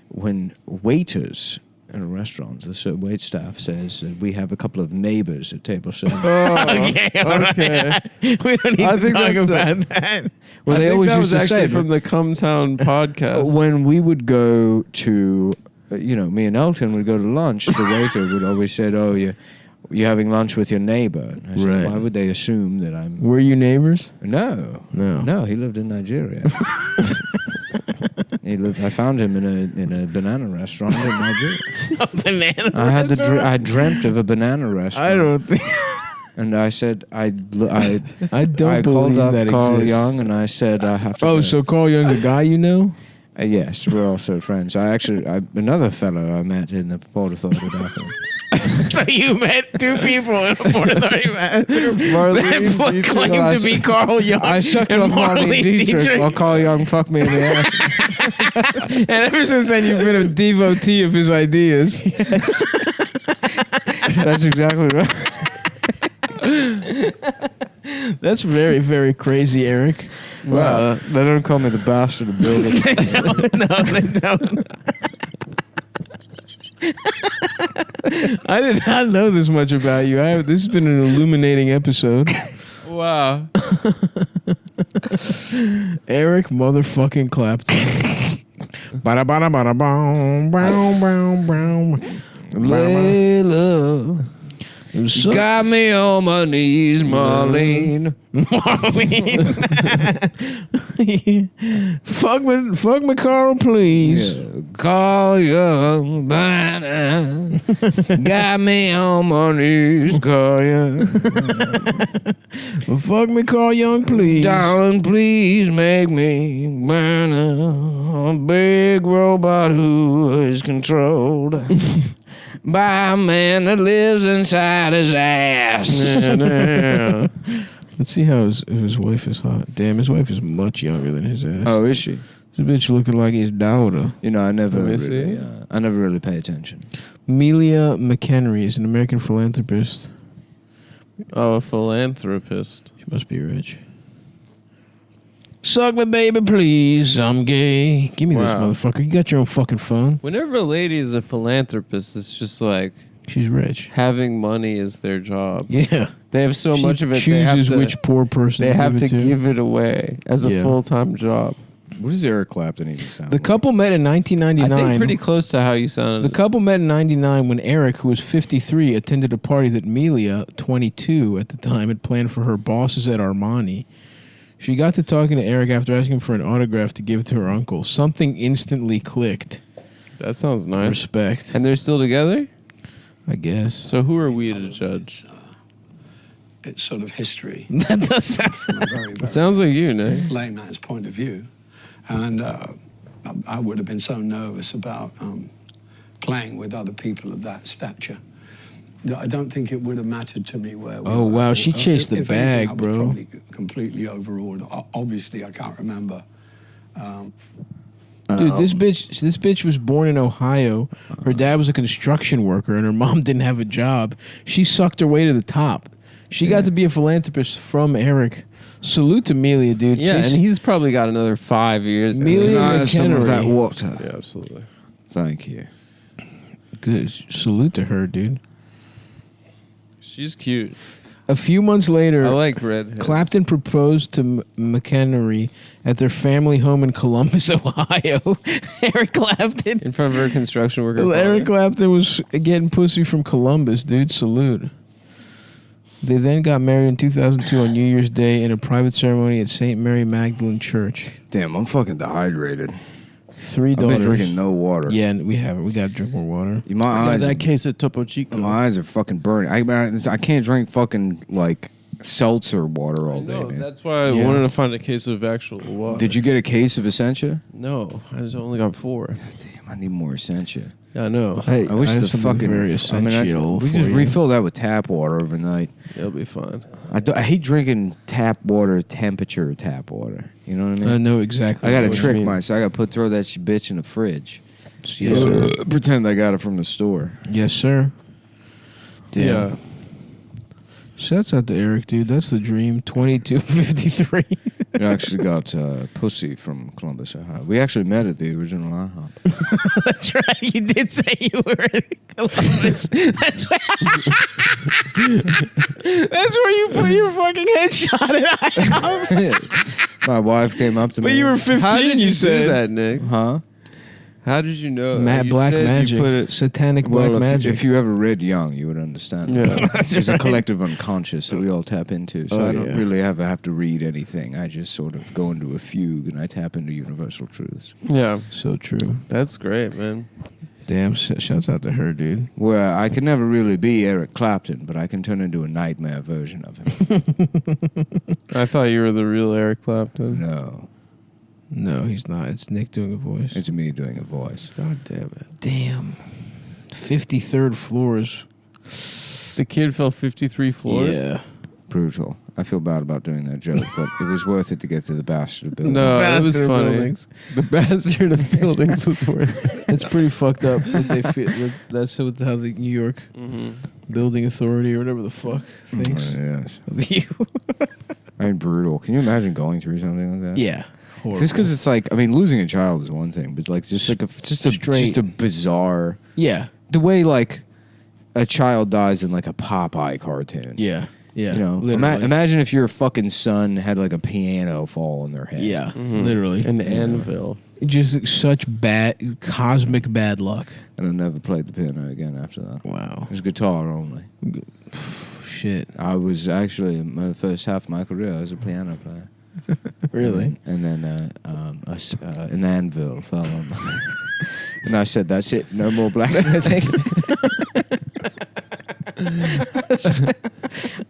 S2: when waiters in a restaurant, the wait staff says that we have a couple of neighbors at table 7.
S4: Okay. We don't need
S3: I
S4: to
S3: think
S4: talk
S3: that's
S4: about that.
S2: Well,
S3: I
S2: they
S3: think
S2: always
S3: that
S2: used
S3: was
S2: to say
S3: actually
S2: that
S3: from the CumTown podcast.
S2: when we would go to, me and Elton would go to lunch, the waiter would always say, "Oh, you having lunch with your neighbor? And I said,
S4: Right.
S2: why would they assume that I'm...
S4: Were you neighbors?
S2: No.
S4: No.
S2: No, he lived in Nigeria. I found him in a banana restaurant in Nigeria.
S4: A banana
S2: I dreamt of a banana restaurant.
S4: I don't think...
S2: And I said, I
S4: don't
S2: called
S4: believe
S2: up
S4: that
S2: Carl
S4: exists.
S2: Jung and I said, I have to
S4: Oh,
S2: go.
S4: so Carl Jung's a guy you know?
S2: Yes, we're also friends. Another fellow I met in the Port Authority bathroom.
S4: So you met two people in a Port Authority bathroom
S2: Marlene
S4: that
S2: Dietrich.
S4: claimed to be Carl Jung.
S2: I sucked
S4: and
S2: off Marlene Dietrich while Carl Jung fucked me in the ass.
S4: And ever since then, you've been a devotee of his ideas.
S2: Yes. That's exactly right.
S4: That's very, very crazy, Eric.
S2: Wow. They don't call me the bastard of building.
S4: They don't. I did not know this much about you. This has been an illuminating episode.
S3: Wow.
S4: Eric motherfucking Clapton. Bada bada bada boom, boom, boom, boom.
S2: Layla,
S4: So-
S2: got me on my knees, Marlene.
S4: fuck me, Carl, please.
S2: Yeah. Carl Jung, banana. Got me on my knees, Carl Jung.
S4: Fuck me, Carl Jung, please.
S2: Darling, please make me banana. A big robot who is controlled by a man that lives inside his ass.
S4: Let's see how his wife is hot. Damn, his wife is much younger than his ass.
S2: Oh, is she?
S4: This bitch looking like his daughter.
S2: You know, I never
S3: Let me
S2: really,
S3: see.
S2: I never really pay attention.
S4: Amelia McHenry is an American philanthropist.
S3: Oh, a philanthropist.
S4: She must be rich. Suck me, baby, please. I'm gay. Give me this
S3: Wow.
S4: motherfucker. You got your own fucking phone.
S3: Whenever a lady is a philanthropist, it's just like
S4: She's rich.
S3: having money is their job.
S4: Yeah.
S3: They have so
S4: She
S3: much of it.
S4: chooses
S3: They have to,
S4: which poor person
S3: they have
S4: give
S3: to
S4: it to.
S3: give it away as a
S4: Yeah.
S3: full-time job.
S2: What does Eric Clapton even sound
S4: The
S2: like?
S4: couple met in
S3: I
S4: 1999.
S3: think pretty close to how you
S4: The
S3: sounded.
S4: couple met in 99 when Eric, who was 53, attended a party that Amelia, 22 at the time, had planned for her bosses at Armani. She got to talking to Eric after asking him for an autograph to give to her uncle. Something instantly clicked.
S3: That sounds nice.
S4: Respect,
S3: And they're still together?
S4: I guess.
S3: So who are we to judge?
S6: It's sort of history
S4: That does sound...
S6: from a very,
S3: It
S6: very
S3: sounds like you, Nick.
S6: layman's point of view. And I would have been so nervous about playing with other people of that stature that I don't think it would have mattered to me where we
S4: Oh,
S6: were.
S4: wow, she chased the
S6: If anything,
S4: bag,
S6: I was
S4: bro.
S6: probably completely overawed. Obviously, I can't remember.
S4: Dude, this bitch was born in Ohio. Her dad was a construction worker, and her mom didn't have a job. She sucked her way to the top. She got to be a philanthropist from Eric. Salute to Amelia, dude.
S3: Yeah,
S4: She's-
S3: and he's probably got another 5 years.
S4: Amelia
S2: Can I have some of that
S4: McHenry.
S2: water?
S3: Yeah, absolutely.
S2: Thank you.
S4: Good. Salute to her, dude.
S3: She's cute.
S4: A few months later,
S3: I like redheads.
S4: Clapton proposed to McHenry at their family home in Columbus, Ohio. Eric Clapton.
S3: In front of her construction worker.
S4: Eric
S3: father.
S4: Clapton was getting pussy from Columbus, dude. Salute. They then got married in 2002 on New Year's Day in a private ceremony at St. Mary Magdalene Church.
S2: Damn, I'm fucking dehydrated.
S4: 3
S2: I've
S4: daughters.
S2: been drinking no water.
S4: Yeah, and we haven't. We gotta drink more water.
S2: My eyes,
S3: case of Topo Chico.
S2: my eyes are fucking burning. I can't drink fucking like seltzer water all day,
S3: No,
S2: man.
S3: that's why I
S4: Yeah.
S3: wanted to find a case of actual water.
S2: Did you get a case of Essentia?
S3: No, I just only got 4.
S2: Damn, I need more Essentia.
S3: Yeah, I know.
S2: I wish
S4: have
S2: the
S4: something
S2: fucking.
S4: very
S2: we
S4: essential
S2: just
S4: for you.
S2: refill that with tap water overnight.
S3: It'll be fine.
S2: I hate drinking tap water, temperature tap water. You know what I mean?
S4: I know exactly.
S2: I gotta
S4: what you
S2: trick
S4: mean.
S2: myself. I gotta throw that bitch in the fridge.
S4: Yes, sir.
S2: Pretend I got it from the store.
S4: Yes, sir. Damn.
S3: Yeah.
S4: Shouts out to Eric, dude. That's the dream. 2253.
S2: I actually got pussy from Columbus, Ohio. We actually met at the original IHOP.
S4: That's right. You did say you were in Columbus. That's where, that's where you put your fucking headshot at IHOP.
S2: My wife came up to me.
S4: But you were 15,
S3: How did you
S4: you
S3: do
S4: said.
S3: that, Nick?
S2: Huh?
S3: How did you know? You
S4: black
S3: said
S4: magic.
S3: You put it,
S4: Satanic
S2: Well,
S4: black magic.
S2: if you ever read Jung, you would understand.
S3: Yeah.
S2: There's a collective unconscious that we all tap into. So
S4: Oh,
S2: I don't
S4: yeah.
S2: really have to read anything. I just sort of go into a fugue and I tap into universal truths.
S3: yeah.
S4: So true.
S3: That's great, man.
S4: Damn, shouts out to her, dude.
S2: Where I can never really be Eric Clapton, but I can turn into a nightmare version of him.
S3: I thought you were the real Eric Clapton.
S2: No,
S4: No, he's not. It's Nick doing a voice.
S2: it's me doing a voice.
S3: God damn it.
S4: Damn. 53rd floors.
S3: The kid fell 53 floors?
S4: Yeah.
S2: Brutal. I feel bad about doing that joke, but it was worth it to get to the bastard building.
S3: No, it was
S4: Bastard
S3: funny.
S4: buildings.
S3: The bastard of buildings was worth it.
S4: It's pretty fucked up that they feel that's how the New York Building Authority or whatever the fuck thinks
S2: Yes.
S4: of you.
S2: I mean, brutal. Can you imagine going through something like that?
S4: Yeah. Horrible.
S2: Just because it's like, I mean, losing a child is one thing, but like just a bizarre.
S4: Yeah.
S2: The way like a child dies in like a Popeye cartoon.
S4: Yeah. Yeah.
S2: You know,
S4: literally.
S2: imagine if your fucking son had like a piano fall on their head.
S4: Yeah. Literally.
S3: An anvil.
S4: Just such cosmic bad luck.
S2: And I never played the piano again after that.
S4: Wow.
S2: It was guitar only.
S4: Shit.
S2: I was actually, in my first half of my career, I was a piano player.
S4: Really?
S2: And then an anvil fell on my... And I said, that's it, no more blacksmithing.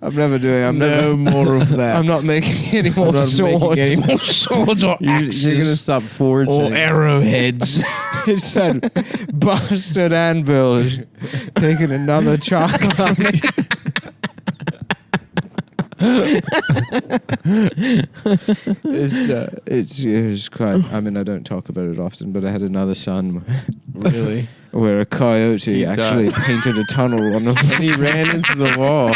S2: I'm never doing.
S4: No more of that.
S2: I'm not making any more
S4: I'm not
S2: swords.
S4: making any more swords or
S3: You're
S4: axes
S3: going to stop forging.
S4: or arrowheads.
S2: It's that bastard anvil is taking another child from me. It's quite. I mean, I don't talk about it often, but I had another son.
S4: Really?
S2: Where a coyote
S3: He
S2: actually
S3: died.
S2: painted a tunnel on him.
S3: And he ran into the wall.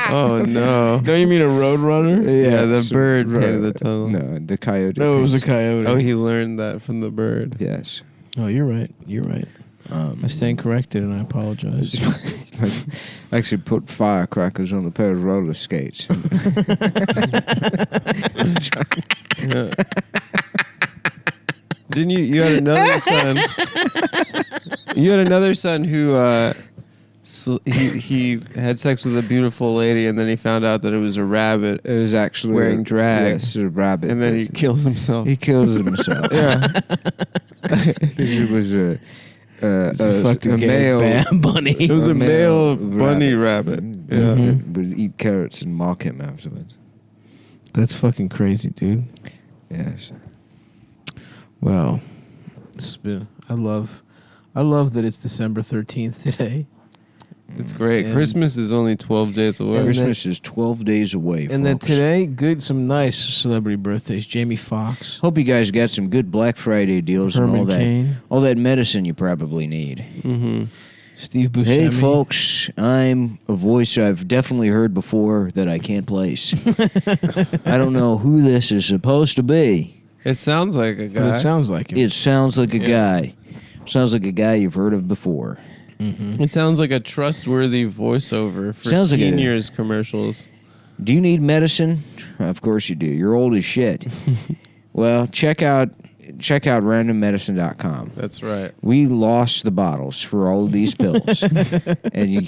S3: Oh, no.
S4: Don't you mean a road runner?
S3: Yeah, the
S2: so-
S3: bird painted the tunnel.
S2: No, the coyote.
S4: No, it was a
S2: painted-
S4: coyote.
S3: Oh, he learned that from the bird.
S2: Yes.
S4: Oh, you're right. You're right. I stand corrected, and I apologize.
S2: I actually put firecrackers on a pair of roller skates.
S3: Yeah. Didn't you? You had another son. You had another son who he had sex with a beautiful lady, and then he found out that it was a rabbit,
S2: It was actually
S3: Wearing drag.
S2: Yes, a rabbit.
S3: and then he kills himself.
S2: He kills himself.
S3: Yeah.
S2: It was a
S4: fucking
S2: male
S4: bunny.
S3: It was a male bunny rabbit.
S2: Yeah,
S3: Yeah.
S2: that would eat carrots and mock him afterwards.
S4: That's fucking crazy, dude.
S2: Yes.
S4: Wow. This has been. I love that it's December 13th today,
S3: It's great.
S4: And-
S3: Christmas is only 12 days away.
S4: And
S2: Christmas is 12 days away.
S4: and then
S2: folks.
S4: today, some nice celebrity birthdays. Jamie Foxx,
S2: Hope you guys got some good Black Friday deals and
S4: Herman
S2: all that
S4: Cain,
S2: medicine you probably need.
S3: Mm-hmm.
S4: Steve Buscemi.
S2: Hey, folks, I'm a voice I've definitely heard before that I can't place. I don't know who this is supposed to be.
S3: It sounds like a
S4: But
S3: guy.
S4: it sounds like him.
S2: It sounds like a guy. Sounds like a guy you've heard of before.
S3: It sounds like a trustworthy voiceover for
S2: Sounds like a-
S3: seniors commercials.
S2: Do you need medicine? Of course you do. You're old as shit. Well, check out randommedicine.com.
S3: That's right.
S2: We lost the bottles for all of these pills, and you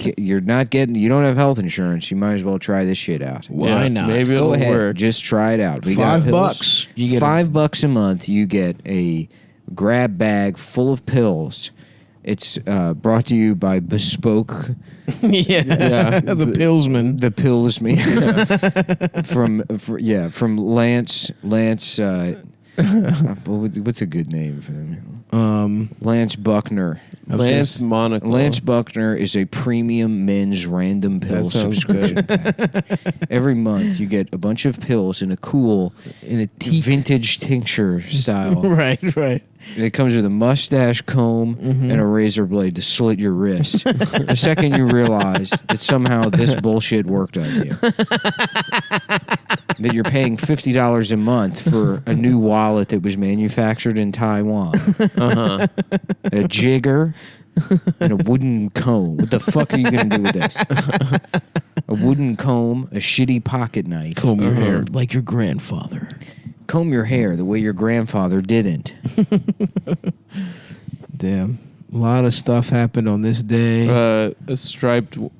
S2: don't have health insurance. You might as well try this shit out.
S4: Why not?
S3: Maybe
S2: Go
S3: it'll
S2: ahead,
S3: work.
S2: just try it out. We got pills.
S4: $5. You get
S2: $5 a month. You get a grab bag full of pills. It's brought to you by Bespoke,
S4: yeah. The Pillsman.
S2: the pills me from Lance. What's a good name for him? Lance Buckner.
S3: Lance Monaco.
S2: Lance Buckner is a premium men's random pill
S3: That sounds
S2: subscription pack. Every month you get a bunch of pills in a cool,
S4: In a teak.
S2: vintage tincture style.
S4: Right.
S2: It comes with a mustache comb and a razor blade to slit your wrist. The second you realize that somehow this bullshit worked on you. That you're paying $50 a month for a new wallet that was manufactured in Taiwan. A jigger and a wooden comb. What the fuck are you going to do with this? A wooden comb, a shitty pocket knife,
S4: Comb your hair like your grandfather.
S2: Comb your hair the way your grandfather didn't.
S4: Damn. A lot of stuff happened on this day.
S3: A striped
S4: the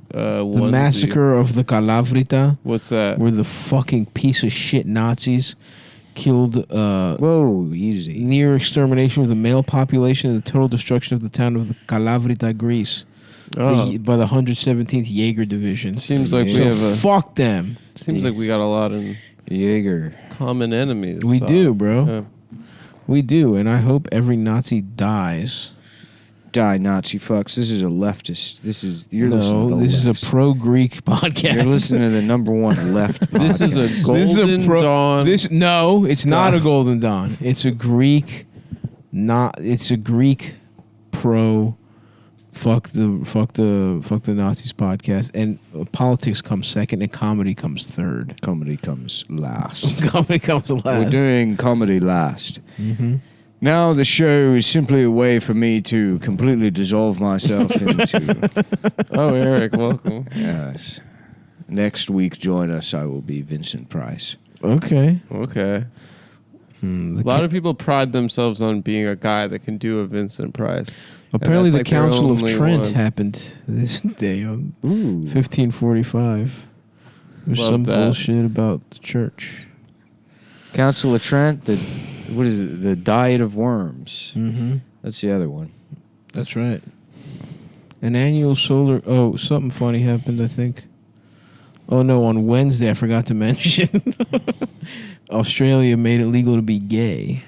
S3: onesie.
S4: massacre of the Calavrita,
S3: What's that?
S4: where the fucking piece of shit Nazis killed
S2: Whoa, easy.
S4: near extermination of the male population and the total destruction of the town of the Calavrita, Greece,
S3: Oh.
S4: by the 117th Jaeger Division.
S3: Seems like
S4: So
S3: we have a.
S4: fuck them.
S3: Seems like we got a lot in
S2: Jaeger.
S3: common enemies.
S4: We
S3: though.
S4: do, bro.
S3: Yeah.
S4: We do, and I hope every Nazi dies.
S2: Die, Nazi fucks. This is a leftist. You're listening to the
S4: this is a
S2: lefts.
S4: pro-Greek podcast.
S2: You're listening to the number one left podcast.
S3: This is a golden dawn.
S4: No, it's
S3: stuff.
S4: not a golden dawn. It's a Greek. It's a Greek pro. Fuck the Nazis podcast, and politics comes second, and comedy comes third.
S2: Comedy comes last.
S4: Comedy comes last.
S2: We're doing comedy last.
S4: Mm-hmm.
S2: Now the show is simply a way for me to completely dissolve myself into...
S3: Oh, Eric, welcome.
S2: Yes. Next week, join us. I will be Vincent Price.
S4: Okay.
S3: Okay.
S4: The
S3: A lot of people pride themselves on being a guy that can do a Vincent Price.
S4: apparently,
S3: that's
S4: the
S3: like their
S4: Council of
S3: only
S4: Trent
S3: one.
S4: happened this day on
S2: Ooh.
S4: 1545. There's
S3: Love
S4: some
S3: that.
S4: bullshit about the church.
S2: Council of Trent, what is it? The Diet of Worms.
S4: Mm-hmm.
S2: That's the other one.
S4: That's right. An annual solar... Oh, something funny happened, I think. Oh, no, on Wednesday, I forgot to mention. Australia made it legal to be gay.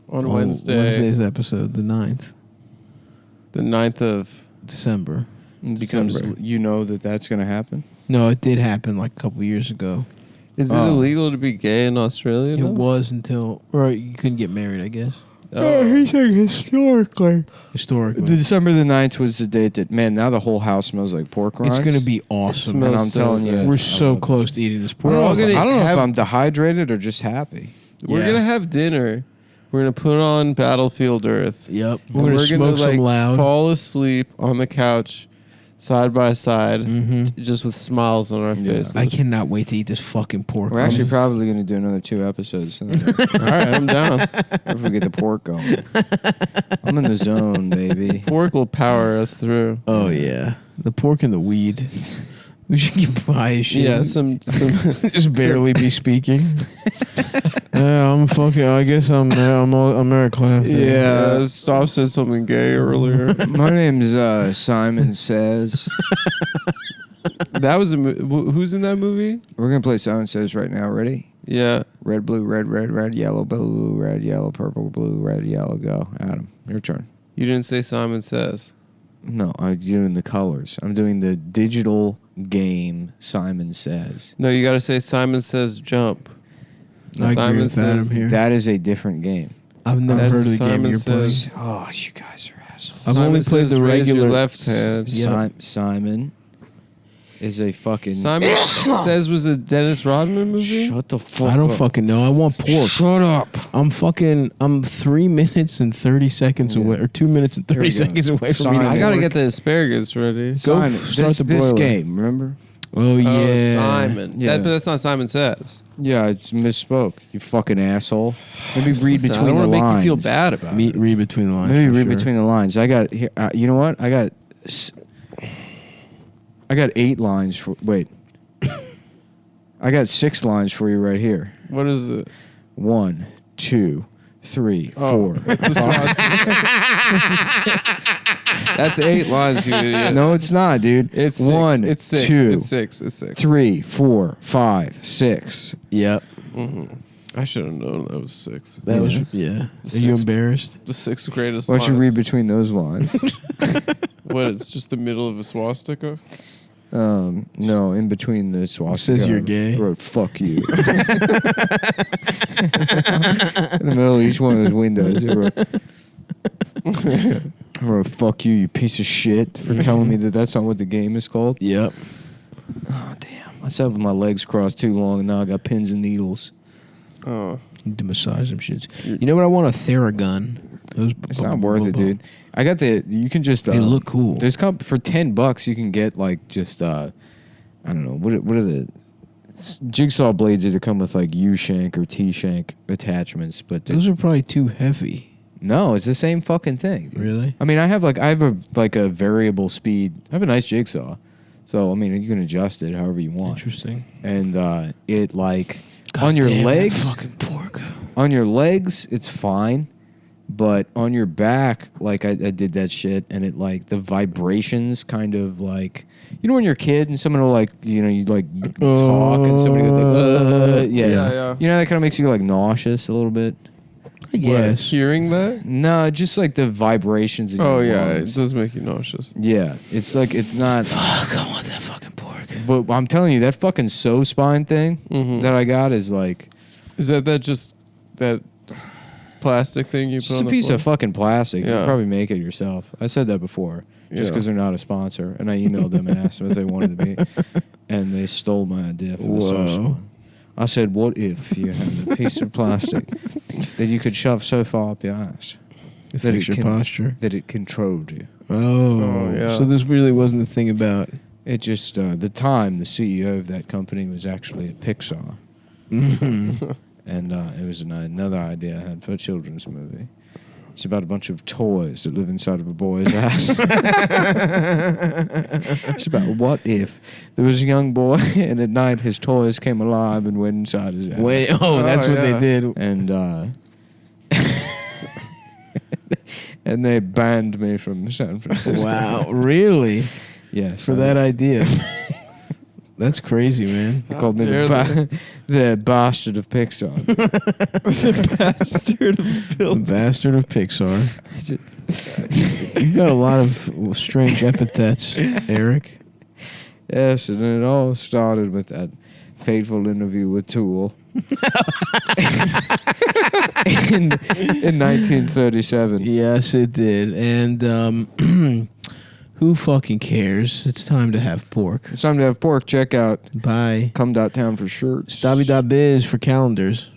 S3: On
S4: Oh, Wednesday's episode, the 9th.
S3: the 9th of
S4: December.
S2: Because
S3: December.
S2: you know that's going to happen?
S4: No, it did happen like a couple years ago.
S3: Is it
S2: Oh.
S3: illegal to be gay in Australia?
S4: It
S3: though?
S4: was until... Or you couldn't get married, I guess.
S2: He said historically.
S4: Historically.
S2: December the 9th was the date that, man, now the whole house smells like pork rinds.
S4: It's going to be awesome.
S3: smells
S2: And I'm
S3: so
S2: telling you,
S3: good.
S4: We're so close to eating this
S2: I
S4: pork.
S2: don't,
S3: We're all
S2: know, if,
S3: gonna
S2: I don't know
S3: have-
S2: if I'm dehydrated or just happy.
S3: We're
S4: Yeah.
S3: gonna have dinner. We're gonna put on Battlefield Earth.
S4: Yep.
S3: And
S4: We're going to smoke some loud.
S3: fall asleep on the couch, side by side,
S4: Mm-hmm.
S3: just with smiles on our
S2: Yeah.
S3: faces.
S4: I cannot wait to eat this fucking pork.
S2: We're actually
S4: I'm-
S2: probably going to do another 2 episodes tonight.
S3: All right, I'm down.
S2: If we get the pork going. I'm in the zone, baby.
S3: Pork will power us through.
S4: Oh, yeah. The pork and the weed. We should get high as shit.
S3: Yeah, some
S4: Just barely be speaking. Yeah, I'm fucking. I guess I'm Eric Clapton.
S3: Yeah, Stav said something gay earlier.
S2: My name's Simon Says.
S3: That was who's in that movie?
S2: We're going to play Simon Says right now. Ready?
S3: Yeah.
S2: Red, blue, red, yellow, blue, red, yellow, purple, blue, red, yellow, go. Adam, your turn.
S3: You didn't say Simon Says.
S2: No, I'm doing the colors. I'm doing the digital game Simon Says.
S3: No, you got to say Simon Says jump.
S4: I agree
S3: Simon
S4: with that. I'm
S3: says
S4: here.
S2: That is a different game.
S4: I've never
S3: That's
S4: heard of the game
S3: Simon
S4: you're playing.
S3: Says-
S2: Oh, you guys are assholes.
S4: I've only
S3: Simon
S4: played
S3: says
S4: the
S3: raise your
S4: regular
S3: left hand.
S4: Yeah.
S2: Simon is a fucking...
S3: Simon Says was a Dennis Rodman movie?
S2: Shut the fuck up.
S4: I don't fucking know. I want pork.
S2: Shut up.
S4: I'm 3 minutes and 30 seconds
S2: Yeah.
S4: away, or 2 minutes and
S2: Here
S4: 30
S2: we go.
S4: seconds away from
S2: Simon.
S4: eating
S3: I got to
S4: pork.
S3: get the asparagus ready.
S2: Simon,
S4: start
S2: this
S4: the broiler.
S2: game, remember?
S4: Oh, yeah.
S3: Oh, Simon.
S2: Yeah.
S3: But that's not Simon Says.
S2: Yeah, I misspoke. You fucking asshole. Maybe read
S3: Listen, I
S2: between
S3: don't
S2: the
S3: wanna
S2: lines.
S3: make you feel bad about it.
S4: Read between the lines.
S2: Maybe
S4: for
S2: read
S4: sure.
S2: between the lines. I got here. You know what? I got 8 lines for. Wait. I got 6 lines for you right here.
S3: What is it?
S2: 1, 2, 3, 4.
S3: That's 8 lines, you idiot.
S2: No, it's not, dude.
S3: It's 6.
S2: 1,
S3: It's 6.
S2: 2,
S3: It's 6. It's 6.
S2: 3, 4, 5, 6.
S4: Yep.
S3: I should have known that was 6.
S4: That was, yeah. Are you embarrassed?
S3: The 6 greatest
S2: Why don't you read
S3: lines.
S2: between those lines?
S3: What, it's just the middle of a swastika?
S2: No, in between the swastika.
S4: says you're gay.
S2: I wrote "fuck you." In the middle of each one of those windows, I wrote "fuck you, you piece of shit," for telling me that that's not what the game is called.
S4: Yep.
S2: Oh damn! I sat with my legs crossed too long, and now I got pins and needles.
S3: Oh.
S4: Need to massage them shits. You know what? I want a Theragun. Those
S2: It's not worth it, dude. I got the. You can just.
S4: They look cool.
S2: There's for $10 you can get like just. I don't know what are the jigsaw blades either come with like U shank or T shank attachments, but
S4: Those are probably too heavy.
S2: no, it's the same fucking thing. Dude.
S4: Really?
S2: I mean, I have a variable speed. I have a nice jigsaw, so I mean you can adjust it however you want.
S4: Interesting.
S2: And it like
S4: God
S2: on your
S4: damn that
S2: legs,
S4: fucking pork.
S2: on your legs it's fine, but on your back, like I did that shit, and it like the vibrations kind of like, you know when you're a kid and someone will like, you know, you like talk and somebody goes like,
S3: Yeah.
S2: you know, that kind of makes you like nauseous a little bit.
S4: I guess.
S3: Hearing that?
S2: No, just like the vibrations. In
S3: Oh,
S2: your
S3: yeah.
S2: lungs.
S3: It does make you nauseous.
S2: Yeah, it's like it's not.
S4: Fuck, I want that fucking pork.
S2: But I'm telling you, that fucking sew spine thing that I got is like
S3: Is that just that plastic thing you put
S2: just
S3: on
S2: a
S3: the
S2: piece
S3: floor?
S2: of fucking plastic. You
S3: Yeah.
S2: can probably make it yourself. I said that before, just
S3: Yeah.
S2: because they're not a sponsor. And I emailed them and asked them if they wanted to be, and they stole my idea for the sew
S4: Whoa.
S2: spine. I said, what if you had a piece of plastic that you could shove so far up your ass
S4: It
S2: that
S4: fix your posture.
S2: that it controlled you?
S3: Oh, yeah.
S4: So this really wasn't the thing about.
S2: It just, the CEO of that company was actually at Pixar. And it was another idea I had for a children's movie. It's about a bunch of toys that live inside of a boy's ass. It's about what if there was a young boy and at night his toys came alive and went inside his ass.
S4: Wait, that's what
S3: yeah.
S4: they did.
S2: And and they banned me from San Francisco.
S4: Wow, really?
S2: Yes.
S4: For that idea. That's crazy, man.
S2: They called me
S3: dare
S2: the bastard of Pixar.
S3: Bastard of
S4: The bastard of Pixar. You've got a lot of strange epithets, Eric.
S2: Yes, and it all started with that fateful interview with Tool in 1937.
S4: Yes, it did. And who fucking cares? It's time to have pork.
S2: It's time to have pork. Check out
S4: Bye.
S2: CumTown for shirts.
S4: Stabby.biz for calendars.